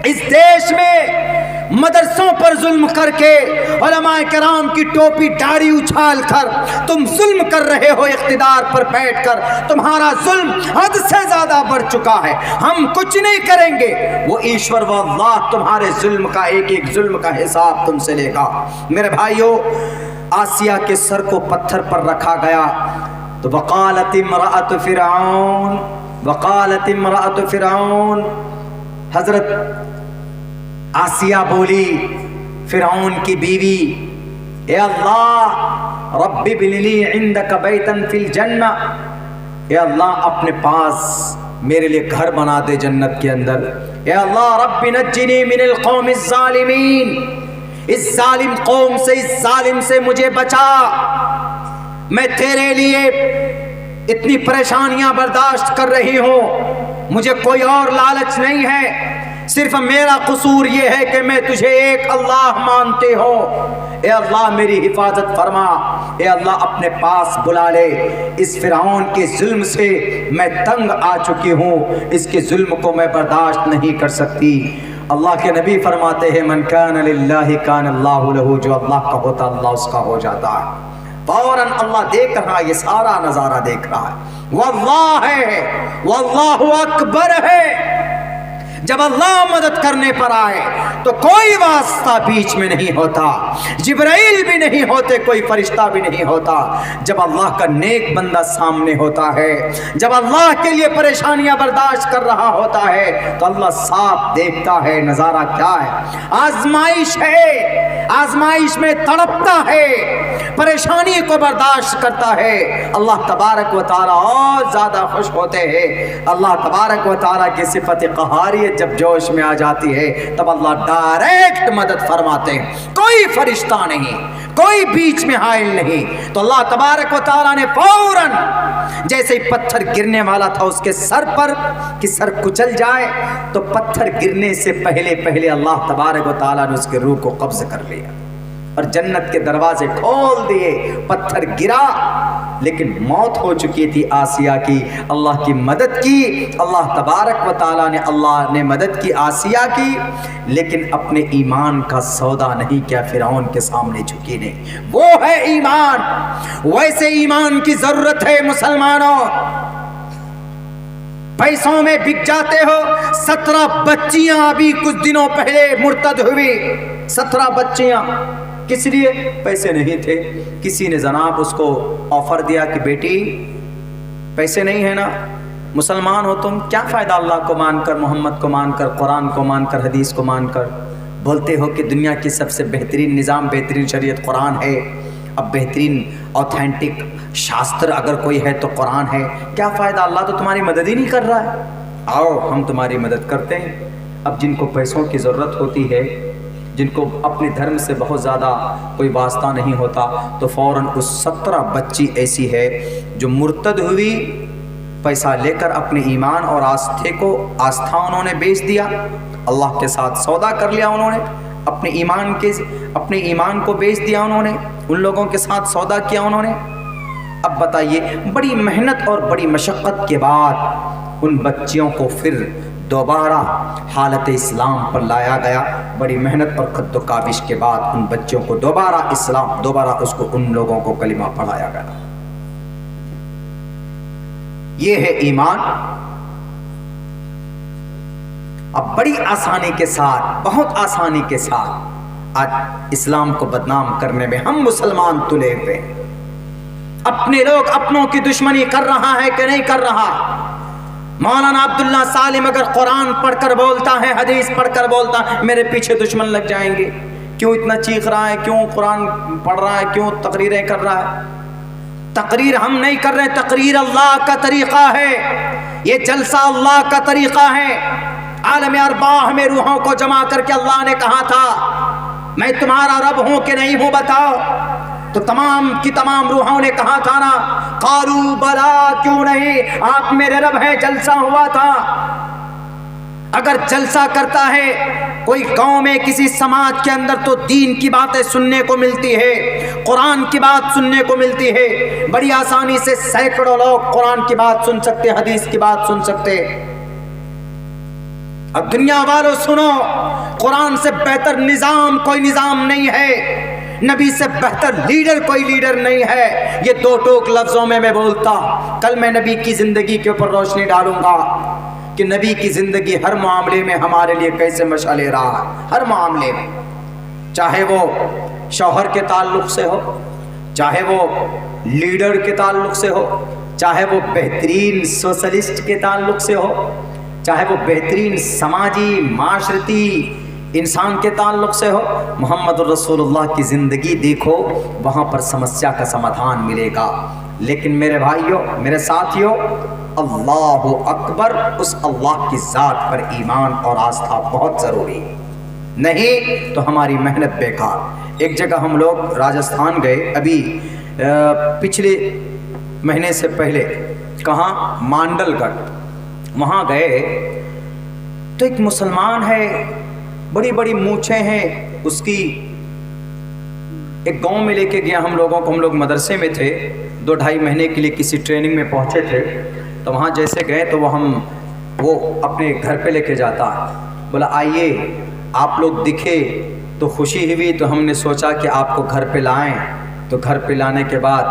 اس دیش میں مدرسوں پر ظلم کر کے، علماء کرام کی ٹوپی داڑھی اچھال کر تم ظلم کر رہے ہو. اقتدار پر بیٹھ کر تمہارا ظلم حد سے زیادہ بڑھ چکا ہے. ہم کچھ نہیں کریں گے، وہ ایشور و اللہ تمہارے ظلم کا ایک ایک ظلم کا حساب تم سے لے گا. میرے بھائیوں، آسیہ کے سر کو پتھر پر رکھا گیا تو وقالت امرأۃ فرعون، حضرت آسیہ بولی، فرعون کی بیوی، اے اللہ رب ابن لی عندک بیتا فی الجنہ، اے اللہ اپنے پاس میرے لیے گھر بنا دے جنت کے اندر. اے اللہ رب نجنی من القوم الظالمین، اس ظالم قوم سے، اس ظالم سے مجھے بچا. میں تیرے لیے اتنی پریشانیاں برداشت کر رہی ہوں، مجھے کوئی اور لالچ نہیں ہے، صرف میرا قصور یہ ہے کہ میں تجھے ایک اللہ مانتے ہو. اے اللہ میری حفاظت فرما. اے اللہ اپنے پاس بلا لے. اس فرعون کے ظلم سے میں تنگ آ چکی ہوں, اس کے ظلم کو میں برداشت نہیں کر سکتی. اللہ کے نبی فرماتے ہیں من کان للہ کان اللہ لہ, جو اللہ کا ہوتا اللہ اس کا ہو جاتا ہے. فوراً اللہ دیکھ رہا ہے, یہ سارا نظارہ دیکھ رہا ہے. واللہ ہے, واللہ اکبر ہے. جب اللہ مدد کرنے پر آئے تو کوئی واسطہ بیچ میں نہیں ہوتا, جبرائیل بھی نہیں ہوتے, کوئی فرشتہ بھی نہیں ہوتا. جب اللہ کا نیک بندہ سامنے ہوتا ہے, جب اللہ کے لیے پریشانیاں برداشت کر رہا ہوتا ہے, تو اللہ صاف دیکھتا ہے نظارہ کیا ہے. آزمائش ہے, آزمائش میں تڑپتا ہے, پریشانی کو برداشت کرتا ہے. اللہ تبارک و تعالیٰ اور زیادہ خوش ہوتے ہیں. اللہ تبارک و تعالیٰ کی صفت قہاریت جب جوش میں آ جاتی ہے تب اللہ ڈائریکٹ مدد فرماتے ہیں. کوئی فرشتہ نہیں, کوئی بیچ میں حائل نہیں. تو اللہ تبارک و تعالیٰ نے فوراً جیسے ہی پتھر گرنے والا تھا اس کے سر پر کہ سر کچل جائے, تو پتھر گرنے سے پہلے اللہ تبارک و تعالیٰ نے اس کے روح کو قبض کر لیا اور جنت کے دروازے کھول دیے. پتھر گرا لیکن موت ہو چکی تھی آسیہ کی. اللہ کی مدد کی, اللہ تبارک و تعالیٰ نے, اللہ نے مدد کی آسیہ کی, لیکن اپنے ایمان کا سودا نہیں کیا, فرعون کے سامنے جھکی نہیں. وہ ہے ایمان. ویسے ایمان کی ضرورت ہے مسلمانوں. پیسوں میں بک جاتے ہو. 17 بچیاں ابھی کچھ دنوں پہلے مرتد ہوئی. 17 بچیاں. کس لیے؟ پیسے نہیں تھے. کسی نے جناب اس کو آفر دیا کہ بیٹی پیسے نہیں ہے نا, مسلمان ہو تم, کیا فائدہ اللہ کو مان کر, محمد کو مان کر, قرآن کو مان کر, حدیث کو مان کر. بولتے ہو کہ دنیا کی سب سے بہترین نظام, بہترین شریعت قرآن ہے. اب بہترین اوتھینٹک شاستر اگر کوئی ہے تو قرآن ہے. کیا فائدہ, اللہ تو تمہاری مدد ہی نہیں کر رہا ہے. آؤ ہم تمہاری مدد کرتے ہیں. اب جن کو پیسوں کی ضرورت ہوتی ہے, جن کو اپنے دھرم سے بہت زیادہ کوئی واسطہ نہیں ہوتا, تو فوراً اس 17 بچی ایسی ہے جو مرتد ہوئی, پیسہ لے کر اپنے ایمان اور آستھا انہوں نے بیچ دیا. اللہ کے ساتھ سودا کر لیا انہوں نے, اپنے ایمان کو بیچ دیا انہوں نے, ان لوگوں کے ساتھ سودا کیا انہوں نے. اب بتائیے, بڑی محنت اور بڑی مشقت کے بعد ان بچیوں کو پھر دوبارہ حالت اسلام پر لایا گیا. بڑی محنت اور قد و کاوش کے بعد ان بچوں کو دوبارہ اس کو ان لوگوں کو کلمہ پڑھایا گیا. یہ ہے ایمان. اب بڑی آسانی کے ساتھ, بہت آسانی کے ساتھ آج اسلام کو بدنام کرنے میں ہم مسلمان تلے ہوئے. اپنے لوگ اپنوں کی دشمنی کر رہا ہے کہ نہیں کر رہا. مولانا عبداللہ سالم اگر قرآن پڑھ کر بولتا ہے, حدیث پڑھ کر بولتا ہے, میرے پیچھے دشمن لگ جائیں گے. کیوں اتنا چیخ رہا ہے, کیوں قرآن پڑھ رہا ہے, کیوں تقریریں کر رہا ہے. تقریر ہم نہیں کر رہے, تقریر اللہ کا طریقہ ہے. یہ جلسہ اللہ کا طریقہ ہے. عالم ارواح میں روحوں کو جمع کر کے اللہ نے کہا تھا میں تمہارا رب ہوں کہ نہیں ہوں بتاؤ. تو تمام کی تمام روحوں نے کہا تھا نا, قالوا بلا, کیوں نہیں, آپ میرے رب ہیں. جلسہ ہوا تھا. اگر جلسہ کرتا ہے کوئی قوم میں, کسی سماج کے اندر, تو دین کی باتیں سننے کو ملتی ہے, قرآن کی بات سننے کو ملتی ہے. بڑی آسانی سے سینکڑوں لوگ قرآن کی بات سن سکتے, حدیث کی بات سن سکتے. اب دنیا والوں سنو, قرآن سے بہتر نظام کوئی نظام نہیں ہے, نبی سے بہتر لیڈر کوئی لیڈر نہیں ہے. یہ 2 ٹوک لفظوں میں بولتا. کل میں نبی کی زندگی کے اوپر روشنی ڈالوں گا کہ نبی کی زندگی ہر معاملے میں ہمارے لیے کیسے مشعل رہا ہے. ہر معاملے میں, چاہے وہ شوہر کے تعلق سے ہو, چاہے وہ لیڈر کے تعلق سے ہو, چاہے وہ بہترین سوشلسٹ کے تعلق سے ہو, چاہے وہ بہترین سماجی معاشرتی انسان کے تعلق سے ہو. محمد الرسول اللہ کی زندگی دیکھو, وہاں پر سمسیا کا سمادھان ملے گا. لیکن میرے بھائیوں, میرے ساتھیوں, اللہ اکبر, اس اللہ کی ذات پر ایمان اور آستھا بہت ضروری ہے. نہیں تو ہماری محنت بیکار. ایک جگہ ہم لوگ راجستھان گئے, ابھی پچھلے مہینے سے پہلے. کہاں؟ مانڈل گڑھ. وہاں گئے تو ایک مسلمان ہے، بڑی بڑی مونچھیں ہیں اس کی، ایک گاؤں میں لے کے گیا ہم لوگوں کو، ہم لوگ مدرسے میں تھے، 2-2.5 مہینے کے لیے کسی ٹریننگ میں پہنچے تھے، تو وہاں جیسے گئے تو وہ اپنے گھر پہ لے کے جاتا، بولا آئیے آپ لوگ دکھے تو خوشی ہوئی، تو ہم نے سوچا کہ آپ کو گھر پہ لائیں، تو گھر پہ لانے کے بعد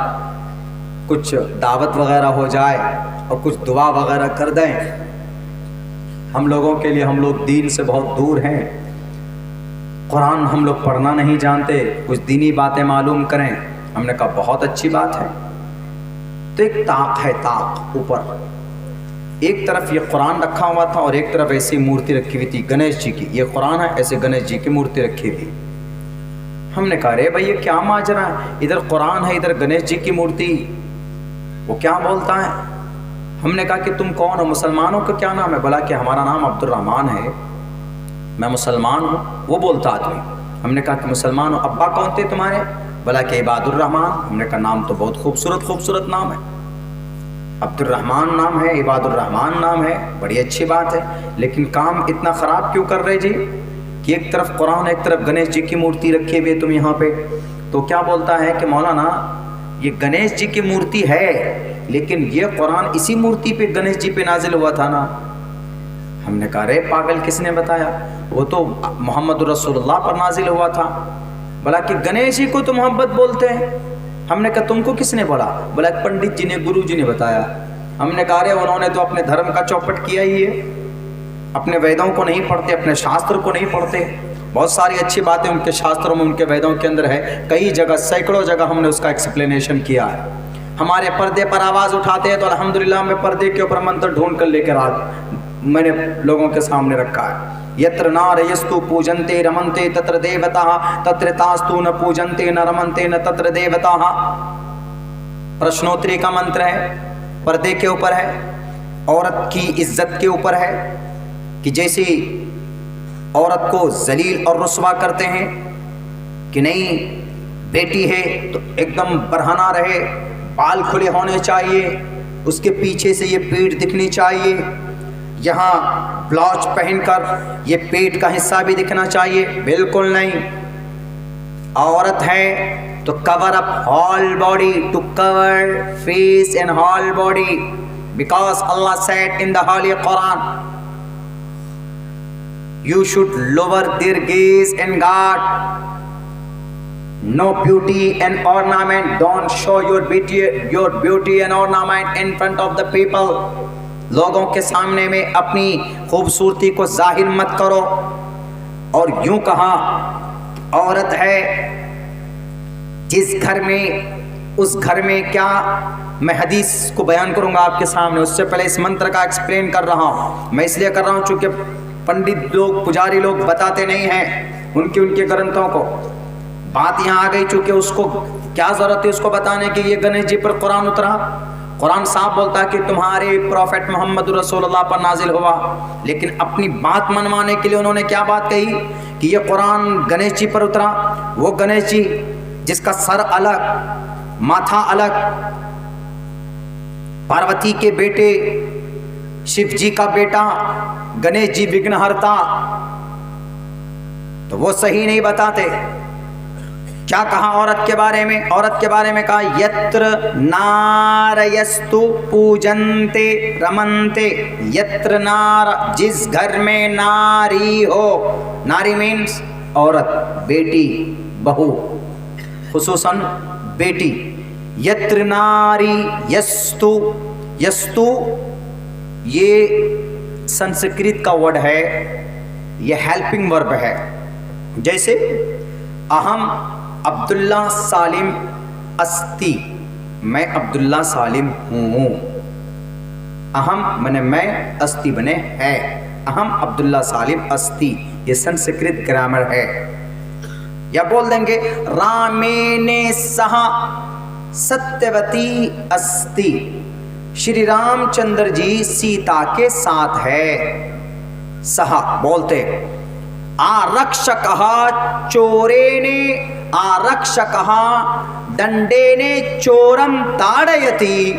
کچھ دعوت وغیرہ ہو جائے اور کچھ دعا وغیرہ کر دیں ہم لوگوں کے لیے، ہم لوگ دین سے بہت دور ہیں، قرآن ہم لوگ پڑھنا نہیں جانتے، کچھ دینی باتیں معلوم کریں۔ ہم نے کہا بہت اچھی بات ہے۔ تو ایک طاق ہے، طاق اوپر، ایک طرف یہ قرآن رکھا ہوا تھا اور ایک طرف ایسی مورتی رکھی ہوئی تھی گنیش جی کی، یہ قرآن ہے، ایسے گنیش جی کی مورتی رکھی ہوئی۔ ہم نے کہا رے بھائی یہ کیا ماجرا ہے، ادھر قرآن ہے ادھر گنیش جی کی مورتی، وہ کیا بولتا ہے؟ ہم نے کہا کہ تم کون ہو، مسلمانوں کا کیا نام ہے؟ بولا کہ ہمارا نام عبد الرحمن ہے، میں مسلمان ہوں۔ وہ بولتا آدمی، ہم نے کہا کہ مسلمان ہو، ابا کون تھے تمہارے؟ بولا کہ عباد الرحمن۔ ہم نے کہا نام تو بہت خوبصورت نام ہے، عبد الرحمن نام ہے، عباد الرحمن نام ہے، بڑی اچھی بات ہے، لیکن کام اتنا خراب کیوں کر رہے جی کہ ایک طرف قرآن ایک طرف گنیش جی کی مورتی رکھے ہوئے تم یہاں پہ؟ تو کیا بولتا ہے کہ مولانا یہ گنیش جی کی مورتی ہے لیکن یہ قرآن اسی مورتی پہ گنیش جی پہ نازل ہوا تھا نا۔ ہم نے کہا رے پاگل کس نے بتایا، وہ تو محمد رسول اللہ پر نازل ہوا تھا۔ بولا کہ گنیش جی کو تو محبت بولتے ہیں۔ ہم نے کہا تم کو کس نے بولا؟ بولا پنڈت جی نے، گرو جی نے بتایا۔ ہم نے کہا رے انہوں نے تو اپنے دھرم کا چوپٹ کیا ہی ہے، اپنے ویدوں کو نہیں پڑھتے، اپنے شاستر کو نہیں پڑھتے۔ بہت ساری اچھی باتیں ان کے شاستروں میں، ان کے ویدوں کے اندر ہے، کئی جگہ سینکڑوں جگہ ہم نے اس کا ایکسپلینیشن کیا ہے۔ ہمارے پردے پر آواز اٹھاتے ہیں تو الحمدللہ میں پردے کے اوپر منتر ڈھونڈ کر لے کر میں نے لوگوں کے سامنے رکھا ہے۔ یتر نار یستو پوجنتے رمنتے تتر دیوتا تتر تاستو نہ پوجنتے نہ رمنتے نہ تتر دیوتا۔ پرشنوتری کا منتر ہے، پردے کے اوپر ہے، عورت کی عزت کے اوپر ہے کہ جیسی عورت کو ذلیل اور رسوا کرتے ہیں کہ نہیں بیٹی ہے تو ایک دم برہنہ رہے، بال کھلے ہونے چاہیے، اس کے پیچھے سے یہ پیٹھ دکھنی چاہیے، یہاں بلاؤز پہن کر یہ پیٹ کا حصہ بھی دکھنا چاہیے، بالکل نہیں۔ عورت ہے تو cover up whole body, to cover face and whole body, because Allah said in the Holy Quran, you should lower their gaze and guard. No beauty and ornament, don't show your beauty and ornament in front of the people. لوگوں کے سامنے میں اپنی خوبصورتی کو ظاہر مت کرو۔ اور یوں کہا عورت ہے جس گھر میں، اس گھر میں کیا، میں حدیث کو بیان کروں گا آپ کے سامنے، اس سے پہلے اس منتر کا ایکسپلین کر رہا ہوں۔ میں اس لیے کر رہا ہوں چونکہ پنڈت لوگ، پجاری لوگ بتاتے نہیں ہیں ان کے گرنتھوں کو۔ بات یہاں آ گئی چونکہ اس کو کیا ضرورت ہے اس کو بتانے کی، یہ گنیش جی پر قرآن اترا، قرآن صاحب بولتا ہے کہ تمہارے پروفیٹ محمد رسول اللہ پر نازل ہوا، لیکن اپنی بات منوانے کے لیے انہوں نے کیا بات کہی کہ یہ قرآن گنیش جی پر اترا۔ وہ گنیش جی جس کا سر الگ، ماتھا الگ، پاروتی کے بیٹے، شیو جی کا بیٹا گنیش جی وگن ہرتا، تو وہ صحیح نہیں بتاتے۔ کیا کہا عورت کے بارے میں؟ عورت کے بارے میں کہا یتر نارستو پوجنتے رمنتے، یتر نار، جس گھر میں ناری ہو، ناری مینس عورت، بیٹی، بہو، خصوصاً بیٹی۔ یتر ناری یستو، یستو یہ سنسکرت کا ورڈ ہے، یہ ہیلپنگ ورب ہے۔ جیسے اہم عبداللہ سالم استی، میں عبداللہ سالم ہوں، اہم بنے میں، استی بنے ہے، اہم عبداللہ سالم استی، یہ سنسکرت گرامر ہے۔ یا بول دیں گے رامینے سہا ستیوتی استی، شری رام چندر جی سیتا کے ساتھ ہے۔ سہا بولتے آرکشکہ چورینے، آرکشکہ دنڈینے چورم تاڑیتی،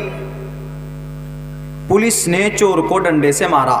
پولیس نے چور کو ڈنڈے سے مارا۔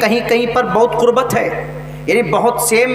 کہیں کہیں پر بہت قربت ہے، یعنی بہت سیم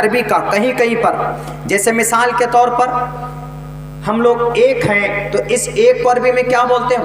عربی کا کہیں کہیں پر. جیسے مثال کے طور پر ہم لوگ ایک ہیں تو اس ایک کو عربی میں کیا بولتے ہیں؟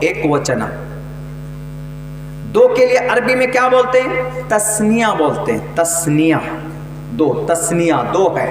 ایک وچن. دو کے لیے عربی میں کیا بولتے ہیں؟ تسنیہ بولتے ہیں، تسنیہ. دو، تسنیہ دو ہے.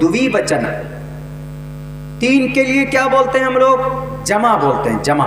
دوی وچن. تین کے لیے کیا بولتے ہیں ہم لوگ؟ جمع بولتے ہیں، جمع.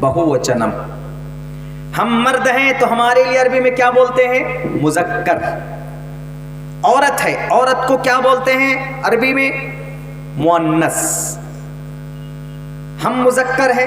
بہووچنم. ہم مرد ہیں تو ہمارے لیے عربی میں کیا بولتے ہیں؟ مذکر. عورت ہے، عورت کو کیا بولتے ہیں عربی میں؟ مؤنث. ہم مذکر ہے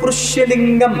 پرشلنگم.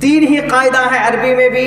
تین ہی قاعدہ ہے، عربی میں بھی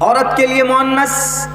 عورت کے لیے مؤنث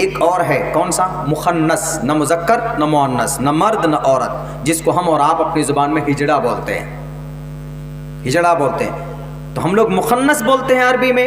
ایک اور ہے کون سا؟ مخنث. نہ مذکر نہ مؤنث، نہ مرد نہ عورت، جس کو ہم اور آپ اپنی زبان میں ہجڑا بولتے ہیں. ہجڑا بولتے ہیں تو ہم لوگ مخنث بولتے ہیں عربی میں،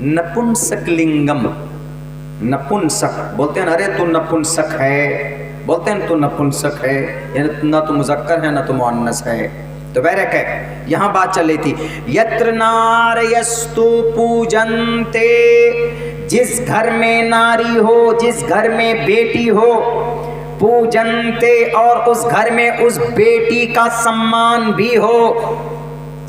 نپنسک لنگم. نپنسک بولتے ہیں، ارے تو نپنسک ہے، بولتے ہیں تو نپنسک ہے، یعنی نہ تو مذکر ہے نہ تو مؤنث ہے. تو بہرک ہے یہاں بات چل رہی تھی. یتر ناریستو پوجنتے، جس گھر میں ناری ہو، جس گھر میں بیٹی ہو، پوجنتے اور اس گھر میں اس بیٹی کا سمان بھی ہو.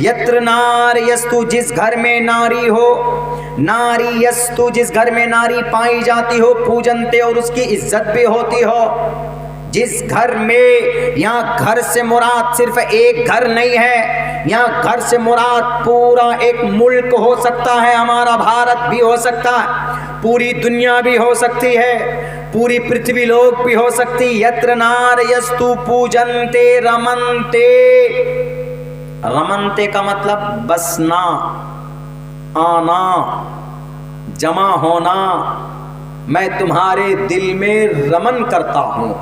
یتر ناریستو، جس گھر میں ناری ہو، ناریستو جس گھر میں ناری پائی جاتی ہو، پوجنتے اور اس کی عزت بھی ہوتی ہو. جس گھر میں، یہاں گھر سے مراد صرف ایک گھر نہیں ہے، یہاں گھر سے مراد پورا ایک ملک ہو سکتا ہے، ہمارا بھارت بھی ہو سکتا ہے، پوری دنیا بھی ہو سکتی ہے، پوری پرتھوی لوک بھی ہو سکتی. یتر ناریستو پوجنتے رمنتے. رمنتے کا مطلب بسنا، آنا، جمع ہونا. میں تمہارے دل میں رمن کرتا ہوں.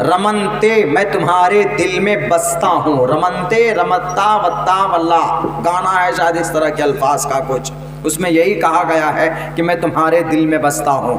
رمنتے میں تمہارے دل میں بستا ہوں. رمنتے، رمتا وتا واللہ، گانا ہے شاید اس طرح کے الفاظ کا کچھ، اس میں یہی کہا گیا ہے کہ میں تمہارے دل میں بستا ہوں.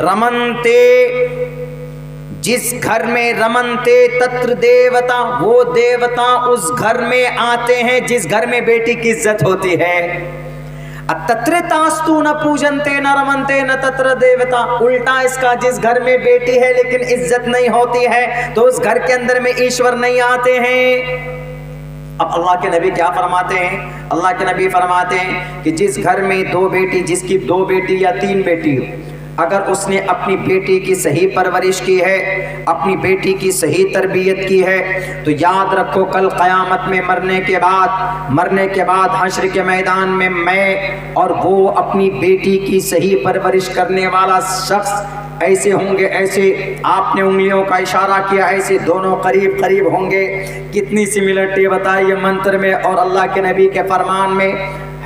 رمنتے، جس گھر میں رمنتے تتر دیوتا، وہ دیوتا اس گھر میں آتے ہیں جس گھر میں بیٹی کی عزت ہوتی ہے. تتر تاستو نہ پوجنتے نہ رمنتے نہ تتر دیوتا. الٹا اس کا، جس گھر میں بیٹی ہے لیکن عزت نہیں ہوتی ہے تو اس گھر کے اندر میں ایشور نہیں آتے ہیں. اب اللہ کے نبی کیا فرماتے ہیں؟ اللہ کے نبی فرماتے ہیں کہ جس گھر میں دو بیٹی، جس کی دو بیٹی یا تین بیٹی ہو، اگر اس نے اپنی بیٹی کی صحیح پرورش کی ہے، اپنی بیٹی کی صحیح تربیت کی ہے، تو یاد رکھو کل قیامت میں مرنے کے بعد حشر کے میدان میں اور وہ اپنی بیٹی کی صحیح پرورش کرنے والا شخص ایسے ہوں گے، ایسے آپ نے انگلیوں کا اشارہ کیا، ایسے دونوں قریب قریب ہوں گے. کتنی سملرٹی بتائیے منتر میں اور اللہ کے نبی کے فرمان میں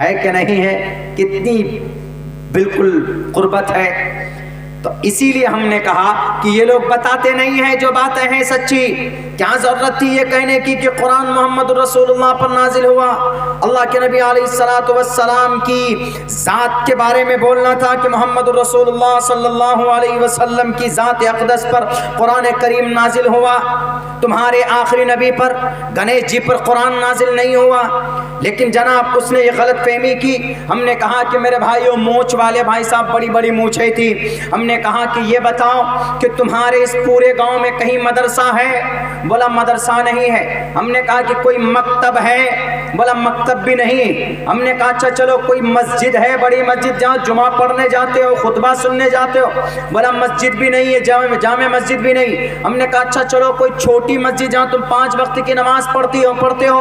ہے کہ نہیں ہے؟ کتنی بالکل قربت ہے. تو اسی لیے ہم نے کہا کہ یہ لوگ بتاتے نہیں ہیں جو باتیں ہیں سچی. کیا ضرورت تھی یہ کہنے کی کہ قرآن محمد رسول اللہ پر نازل ہوا؟ اللہ کے نبی علیہ الصلوۃ والسلام کی ذات کے بارے میں بولنا تھا کہ محمد رسول اللہ صلی اللہ علیہ وسلم کی ذات اقدس پر قرآن کریم نازل ہوا. تمہارے آخری نبی پر، گنیش جی پر قرآن نازل نہیں ہوا. لیکن جناب اس نے یہ غلط فہمی کی. ہم نے کہا کہ میرے بھائیوں، مونچھ والے بھائی صاحب بڑی بڑی مونچھیں تھی. ہم نے کہا کہ یہ بتاؤ کہ تمہارے اس پورے گاؤں میں کہیں مدرسہ ہے؟ بولا مدرسہ نہیں ہے. ہم نے کہا کہ کوئی مکتب ہے؟ بولا مکتب بھی نہیں. ہم نے کہا اچھا چلو کوئی مسجد ہے، بڑی مسجد جہاں جمعہ پڑھنے جاتے ہو، خطبہ سننے جاتے ہو؟ بولا مسجد بھی نہیں ہے، جامع مسجد بھی نہیں. ہم نے کہا اچھا چلو کوئی چھوٹی مسجد جہاں تم 5 وقت کی نماز پڑھتے ہو؟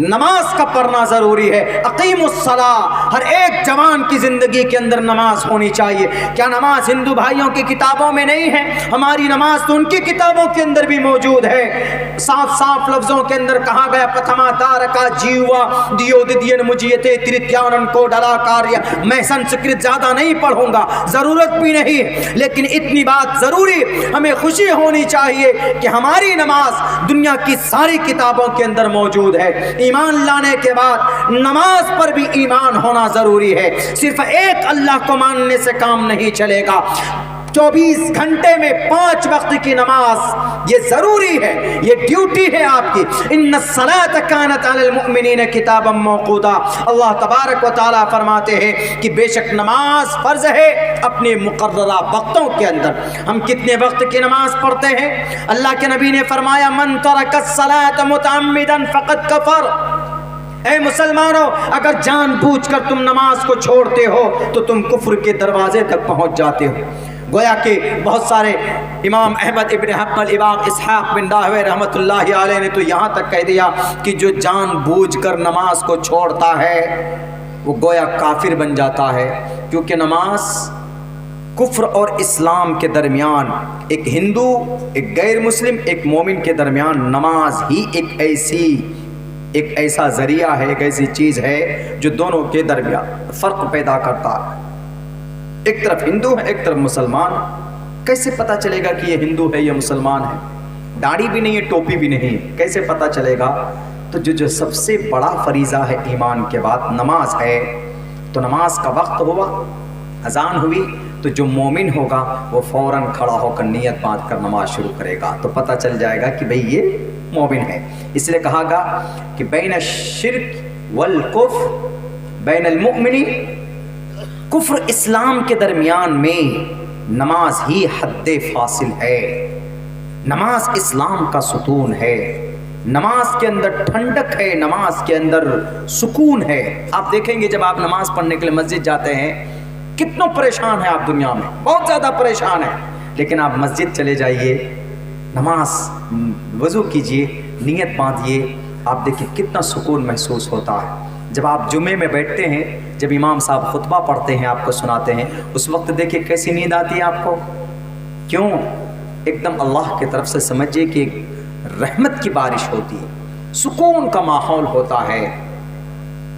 نماز کا پڑھنا ضروری ہے. اقیم الصلاۃ، ہر ایک جوان کی زندگی کے اندر نماز ہونی چاہیے. کیا نماز ہندو بھائیوں کی کتابوں میں نہیں ہے؟ ہماری نماز تو ان کی کتابوں کے اندر بھی موجود ہے. صاف صاف لفظوں کے اندر کہا گیا پتھما تارکا جیوا دیو ددین مجیتے ترتیانن کو ڈلا کاریہ. میں سنسکرت زیادہ نہیں پڑھوں گا، ضرورت بھی نہیں، لیکن اتنی بات ضروری ہمیں خوشی ہونی چاہیے کہ ہماری نماز دنیا کی ساری کتابوں کے اندر موجود ہے. ایمان لانے کے بعد نماز پر بھی ایمان ہونا ضروری ہے. صرف ایک اللہ کو ماننے سے کام نہیں چلے گا. 24 گھنٹے میں 5 وقت کی نماز یہ ضروری ہے، یہ ڈیوٹی ہے آپ کی. ان الصلاۃ کانت علی المؤمنین کتابا موقوتا. اللہ تبارک و تعالیٰ فرماتے ہیں کہ بے شک نماز فرض ہے اپنے مقررہ وقتوں کے اندر. ہم کتنے وقت کی نماز پڑھتے ہیں؟ اللہ کے نبی نے فرمایا من ترک الصلاۃ متعمدا فقد کفر. اے مسلمانوں، اگر جان بوجھ کر تم نماز کو چھوڑتے ہو تو تم کفر کے دروازے تک پہنچ جاتے ہو. گویا کہ بہت سارے امام احمد ابن حنبل، امام اسحاق بن راہوے رحمۃ اللہ علیہ نے تو یہاں تک کہہ دیا کہ جو جان بوجھ کر نماز کو چھوڑتا ہے وہ گویا کافر بن جاتا ہے. کیونکہ نماز کفر اور اسلام کے درمیان، ایک ہندو، ایک غیر مسلم، ایک مومن کے درمیان نماز ہی ایک ایسا ذریعہ ہے، ایک ایسی چیز ہے جو دونوں کے درمیان فرق پیدا کرتا ہے. ایک طرف ہندو ہے، ایک طرف مسلمان. کیسے پتہ چلے گا کہ یہ ہندو ہے یا مسلمان ہے؟ داڑھی بھی نہیں ہے، ٹوپی بھی نہیں ہے، کیسے پتہ چلے گا؟ تو جو سب سے بڑا فریضہ ہے ایمان کے بعد نماز ہے. تو نماز کا وقت ہوا، اذان ہوئی، تو جو مومن ہوگا وہ فوراً کھڑا ہو کر نیت باندھ کر نماز شروع کرے گا. تو پتہ چل جائے گا کہ بھئی یہ مومن ہے. اس لیے کہا گا کہ بین الشرک والکفر بین المؤمن، کفر اسلام کے درمیان میں نماز ہی حد فاصل ہے. نماز اسلام کا ستون ہے. نماز کے اندر ٹھنڈک ہے، نماز کے اندر سکون ہے. آپ دیکھیں گے جب آپ نماز پڑھنے کے لیے مسجد جاتے ہیں کتنا پریشان ہے آپ دنیا میں، بہت زیادہ پریشان ہے. لیکن آپ مسجد چلے جائیے، نماز وضو کیجئے، نیت باندھیے، آپ دیکھیں کتنا سکون محسوس ہوتا ہے. جب آپ جمعے میں بیٹھتے ہیں، جب امام صاحب خطبہ پڑھتے ہیں، آپ کو سناتے ہیں، اس وقت دیکھیں کیسی نیند آتی ہے آپ کو. کیوں؟ ایک دم اللہ کی طرف سے سمجھیے کہ رحمت کی بارش ہوتی ہے، سکون کا ماحول ہوتا ہے،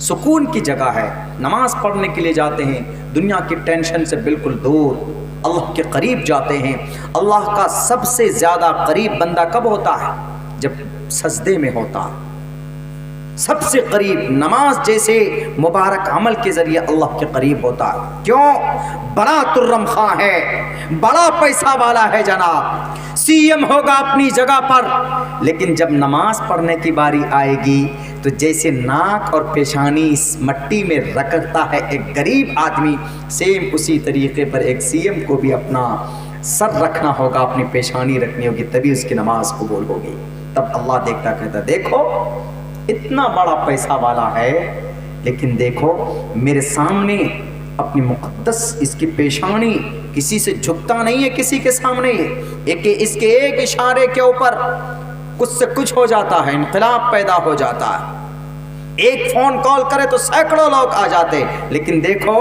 سکون کی جگہ ہے. نماز پڑھنے کے لیے جاتے ہیں، دنیا کی ٹینشن سے بالکل دور اللہ کے قریب جاتے ہیں. اللہ کا سب سے زیادہ قریب بندہ کب ہوتا ہے؟ جب سجدے میں ہوتا ہے. سب سے قریب نماز جیسے مبارک عمل کے ذریعے اللہ کے قریب ہوتا ہے. کیوں؟ بڑا ترم خواہ ہے، بڑا پیسہ والا ہے جناب، سی ایم ہوگا اپنی جگہ پر، لیکن جب نماز پڑھنے کی باری آئے گی تو جیسے ناک اور پیشانی مٹی میں رگڑتا ہے ایک غریب آدمی، سیم اسی طریقے پر ایک سی ایم کو بھی اپنا سر رکھنا ہوگا، اپنی پیشانی رکھنی ہوگی، تبھی اس کی نماز قبول ہوگی. تب اللہ دیکھتا کہتا دیکھو اتنا بڑا پیسہ والا ہے، لیکن دیکھو میرے سامنے اپنی مقدس اس کی پیشانی کسی سے جھکتا نہیں ہے، کسی کے سامنے اس کے ایک اشارے کے اوپر کچھ سے کچھ ہو جاتا ہے، انقلاب پیدا ہو جاتا ہے. ایک فون کال کرے تو سینکڑوں لوگ آ جاتے، لیکن دیکھو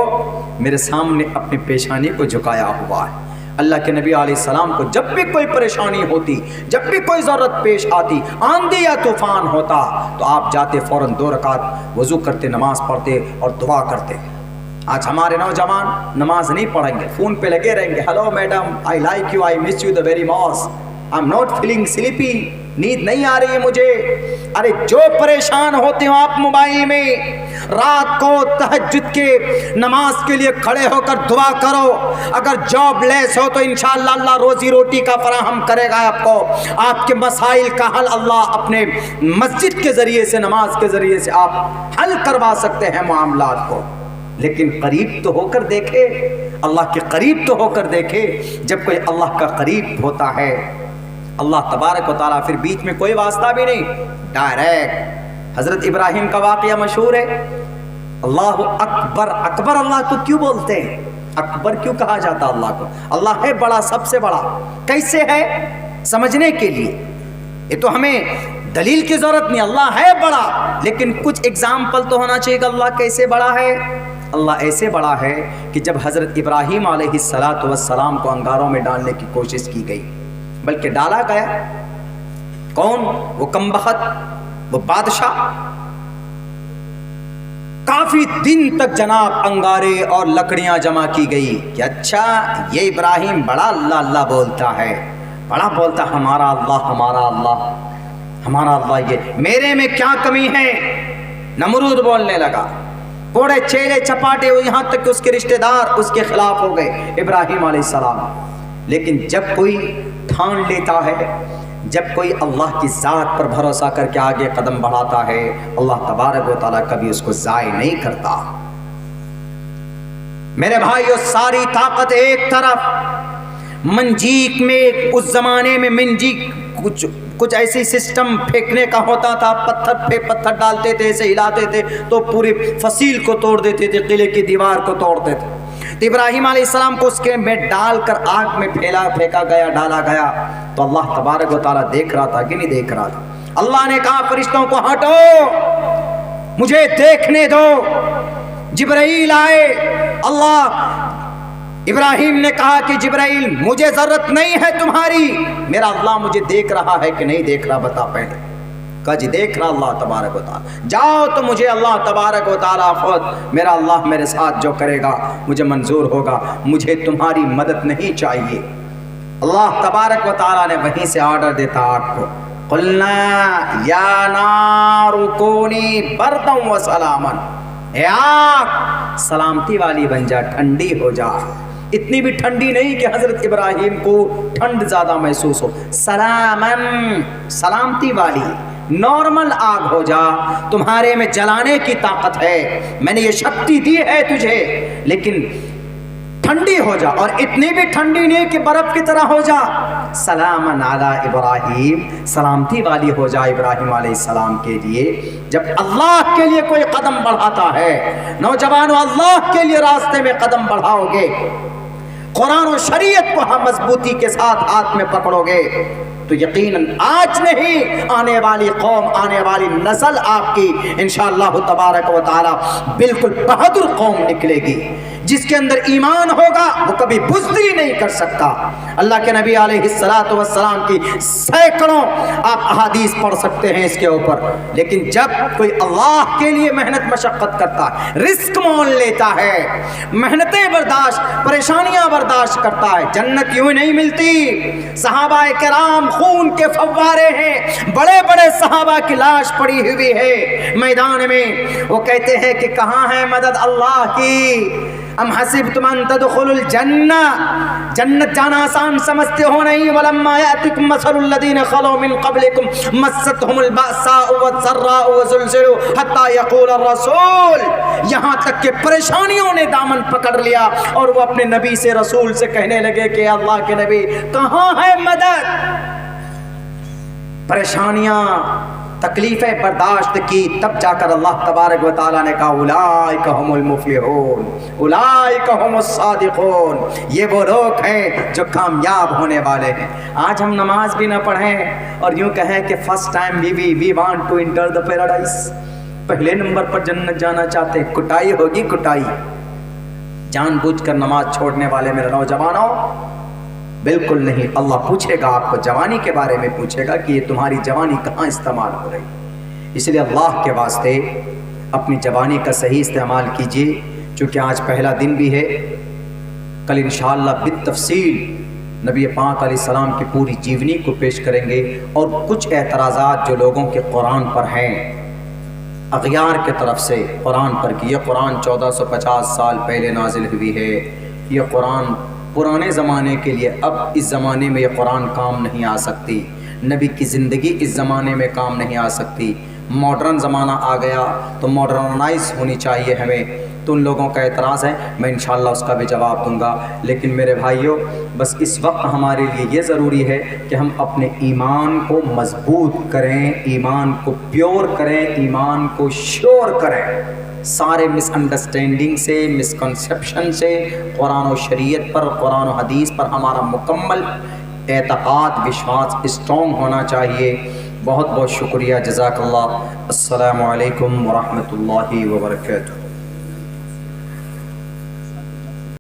میرے سامنے اپنی پیشانی کو جھکایا ہوا ہے. اللہ کے نبی علیہ السلام کو جب بھی کوئی پریشانی ہوتی، جب بھی کوئی ضرورت پیش آتی، آندھی یا طوفان ہوتا، تو آپ جاتے فوراً 2 رکعت وضو کرتے، نماز پڑھتے اور دعا کرتے. آج ہمارے نوجوان نماز نہیں پڑھیں گے، فون پہ لگے رہیں گے، hello madam, I like you, I miss you the very much, I am not feeling sleepy, نیند نہیں آ رہی ہے مجھے. ارے جو پریشان ہوتے ہو آپ موبائل میں، رات کو تہجد کے نماز کے لیے کھڑے ہو کر دعا کرو. اگر جاب لیس ہو تو انشاءاللہ اللہ روزی روٹی کا فراہم کرے گا آپ کو. آپ کے مسائل کا حل اللہ اپنے مسجد کے ذریعے سے، نماز کے ذریعے سے آپ حل کروا سکتے ہیں معاملات کو. لیکن قریب تو ہو کر دیکھے، اللہ کے قریب تو ہو کر دیکھے. جب کوئی اللہ کا قریب ہوتا ہے، اللہ تبارک و تعالیٰ پھر بیچ میں کوئی واسطہ بھی نہیں، ڈائریکٹ. حضرت ابراہیم کا واقعہ مشہور ہے. اللہ اکبر، اکبر اللہ کو کیوں بولتے ہیں؟ اکبر کیوں کہا جاتا اللہ کو؟ اللہ ہے بڑا، سب سے بڑا. کیسے ہے سمجھنے کے لیے، یہ تو ہمیں دلیل کی ضرورت نہیں، اللہ ہے بڑا، لیکن کچھ اگزامپل تو ہونا چاہیے کہ اللہ کیسے بڑا ہے۔ اللہ ایسے بڑا ہے کہ جب حضرت ابراہیم علیہ السلام کو انگاروں میں ڈالنے کی کوشش کی گئی، بلکہ ڈالا گیا، کون؟ وہ کمبخت، وہ بادشاہ، کافی دن تک جناب انگارے اور لکڑیاں جمع کی گئی کہ اچھا یہ ابراہیم بڑا اللہ اللہ بولتا ہے، بڑا بولتا ہمارا اللہ ہمارا اللہ ہمارا اللہ، یہ میرے میں کیا کمی ہے؟ نمرود بولنے لگا، بڑے چیلے چپاٹے، یہاں تک کہ اس کے رشتہ دار اس کے خلاف ہو گئے ابراہیم علیہ السلام۔ لیکن جب کوئی ٹھان لیتا ہے، جب کوئی اللہ کی ذات پر بھروسہ کر کے آگے قدم بڑھاتا ہے، اللہ تبارک و تعالیٰ کبھی اس کو ضائع نہیں کرتا۔ میرے بھائیو، ساری طاقت ایک طرف، منجیک میں اس زمانے میں منجیک کچھ ایسی سسٹم پھینکنے کا ہوتا تھا، پتھر پہ پتھر ڈالتے تھے، اسے ہلاتے تھے تو پوری فصیل کو توڑ دیتے تھے، قلعے کی دیوار کو توڑتے تھے۔ تو ابراہیم علیہ السلام کو اس کے میں ڈال کر آگ میں پھینکا گیا، ڈالا گیا، تو اللہ تبارک و تعالیٰ دیکھ رہا تھا کہ نہیں دیکھ رہا تھا؟ اللہ نے کہا فرشتوں کو ہٹو، مجھے دیکھنے دو۔ جبرائیل آئے، اللہ ابراہیم نے کہا کہ جبرائیل مجھے ضرورت نہیں ہے تمہاری، میرا اللہ مجھے دیکھ رہا ہے کہ نہیں دیکھ رہا بتا پہلے۔ کہا جی دیکھ رہا اللہ تبارک و تعالیٰ، جاؤ تو مجھے اللہ تبارک و تعالیٰ خود، میرا اللہ میرے ساتھ جو کرے گا مجھے منظور ہوگا، مجھے تمہاری مدد نہیں چاہیے۔ اللہ تبارک و تعالیٰ نے وہیں سے آرڈر دیتا آگ کو، قلنا یا نار کونی بردا و سلاما، اے آگ سلامتی والی بن جا، ٹھنڈی ہو جا۔ اتنی بھی ٹھنڈی نہیں کہ حضرت ابراہیم کو ٹھنڈ زیادہ محسوس ہو، سلامن سلامتی والی، نارمل آگ ہو جا، تمہارے میں جلانے کی طاقت ہے، میں نے یہ شکتی دی ہے تجھے، لیکن ٹھنڈی ہو جا، اور اتنی بھی ٹھنڈی نہیں کہ برف کی طرح ہو جا۔ سلامن علی ابراہیم، سلامتی والی ہو جا ابراہیم علیہ السلام کے لیے۔ جب اللہ کے لیے کوئی قدم بڑھاتا ہے، نوجوانوں اللہ کے لیے راستے میں قدم بڑھاؤ گے، قرآن و شریعت کو ہم مضبوطی کے ساتھ ہاتھ میں پکڑو گے، تو یقیناً آج نہیں آنے والی قوم، آنے والی نسل آپ کی انشاءاللہ تبارک و تعالی بالکل بہادر قوم نکلے گی، جس کے اندر ایمان ہوگا وہ کبھی بزدلی نہیں کر سکتا۔ اللہ کے نبی علیہ السلام کی سینکڑوں آپ احادیث پڑھ سکتے ہیں اس کے اوپر، لیکن جب کوئی اللہ کے لیے محنت مشقت کرتا ہے، رزق مول لیتا ہے، محنتیں برداشت، پریشانیاں برداشت کرتا ہے، جنت یوں نہیں ملتی۔ صحابہ کرام خون کے فوارے ہیں، بڑے بڑے صحابہ کی لاش پڑی ہوئی ہے میدان میں، وہ کہتے ہیں کہ کہاں ہے مدد اللہ کی؟ ام حسبتم ان تدخلوا الجنہ، جنت جانا آسان سمجھتے ہو نہیں؟ ولما یأتکم مثل الذین خلوا من قبلکم مستهم البأساء والضراء وزلزلوا حتی یقول الرسول، یہاں تک کہ پریشانیوں نے دامن پکڑ لیا اور وہ اپنے نبی سے، رسول سے کہنے لگے کہ اللہ کے نبی کہاں ہے مدد؟ پریشانیاں تکلیفیں برداشت کی، تب جا کر اللہ تبارک و تعالیٰ نے کہا اولئک هم المفلحون اولئک هم الصادقون، یہ وہ لوگ ہیں جو کامیاب ہونے والے ہیں۔ آج ہم نماز بھی نہ پڑھیں اور یوں کہیں کہ first time we want to enter the paradise, پہلے نمبر پر جنت جانا چاہتے ہیں، کٹائی ہوگی کٹائی۔ جان بوجھ کر نماز چھوڑنے والے میرے نوجوانوں بالکل نہیں، اللہ پوچھے گا آپ کو، جوانی کے بارے میں پوچھے گا کہ یہ تمہاری جوانی کہاں استعمال ہو رہی۔ اس لیے اللہ کے واسطے اپنی جوانی کا صحیح استعمال کیجیے، چونکہ آج پہلا دن بھی ہے، کل انشاءاللہ بالتفصیل نبی پاک علیہ السلام کی پوری جیونی کو پیش کریں گے، اور کچھ اعتراضات جو لوگوں کے قرآن پر ہیں اغیار کے طرف سے قرآن پر، کہ یہ قرآن 1450 سال پہلے نازل ہوئی ہے، یہ قرآن پرانے زمانے کے لیے، اب اس زمانے میں یہ قرآن کام نہیں آ سکتی، نبی کی زندگی اس زمانے میں کام نہیں آ سکتی، ماڈرن زمانہ آ گیا تو ماڈرنائز ہونی چاہیے ہمیں، تو ان لوگوں کا اعتراض ہے، میں انشاءاللہ اس کا بھی جواب دوں گا۔ لیکن میرے بھائیوں، بس اس وقت ہمارے لیے یہ ضروری ہے کہ ہم اپنے ایمان کو مضبوط کریں، ایمان کو پیور کریں، ایمان کو شیور کریں، سارے مس انڈرسٹینڈنگ سے، مسکنسیپشن سے، قرآن و شریعت پر، قرآن و حدیث پر ہمارا مکمل اعتقاد، وشواس اسٹرانگ ہونا چاہیے، بہت بہت شکریہ، جزاک اللہ۔ السلام علیکم ورحمۃ اللہ وبرکاتہ۔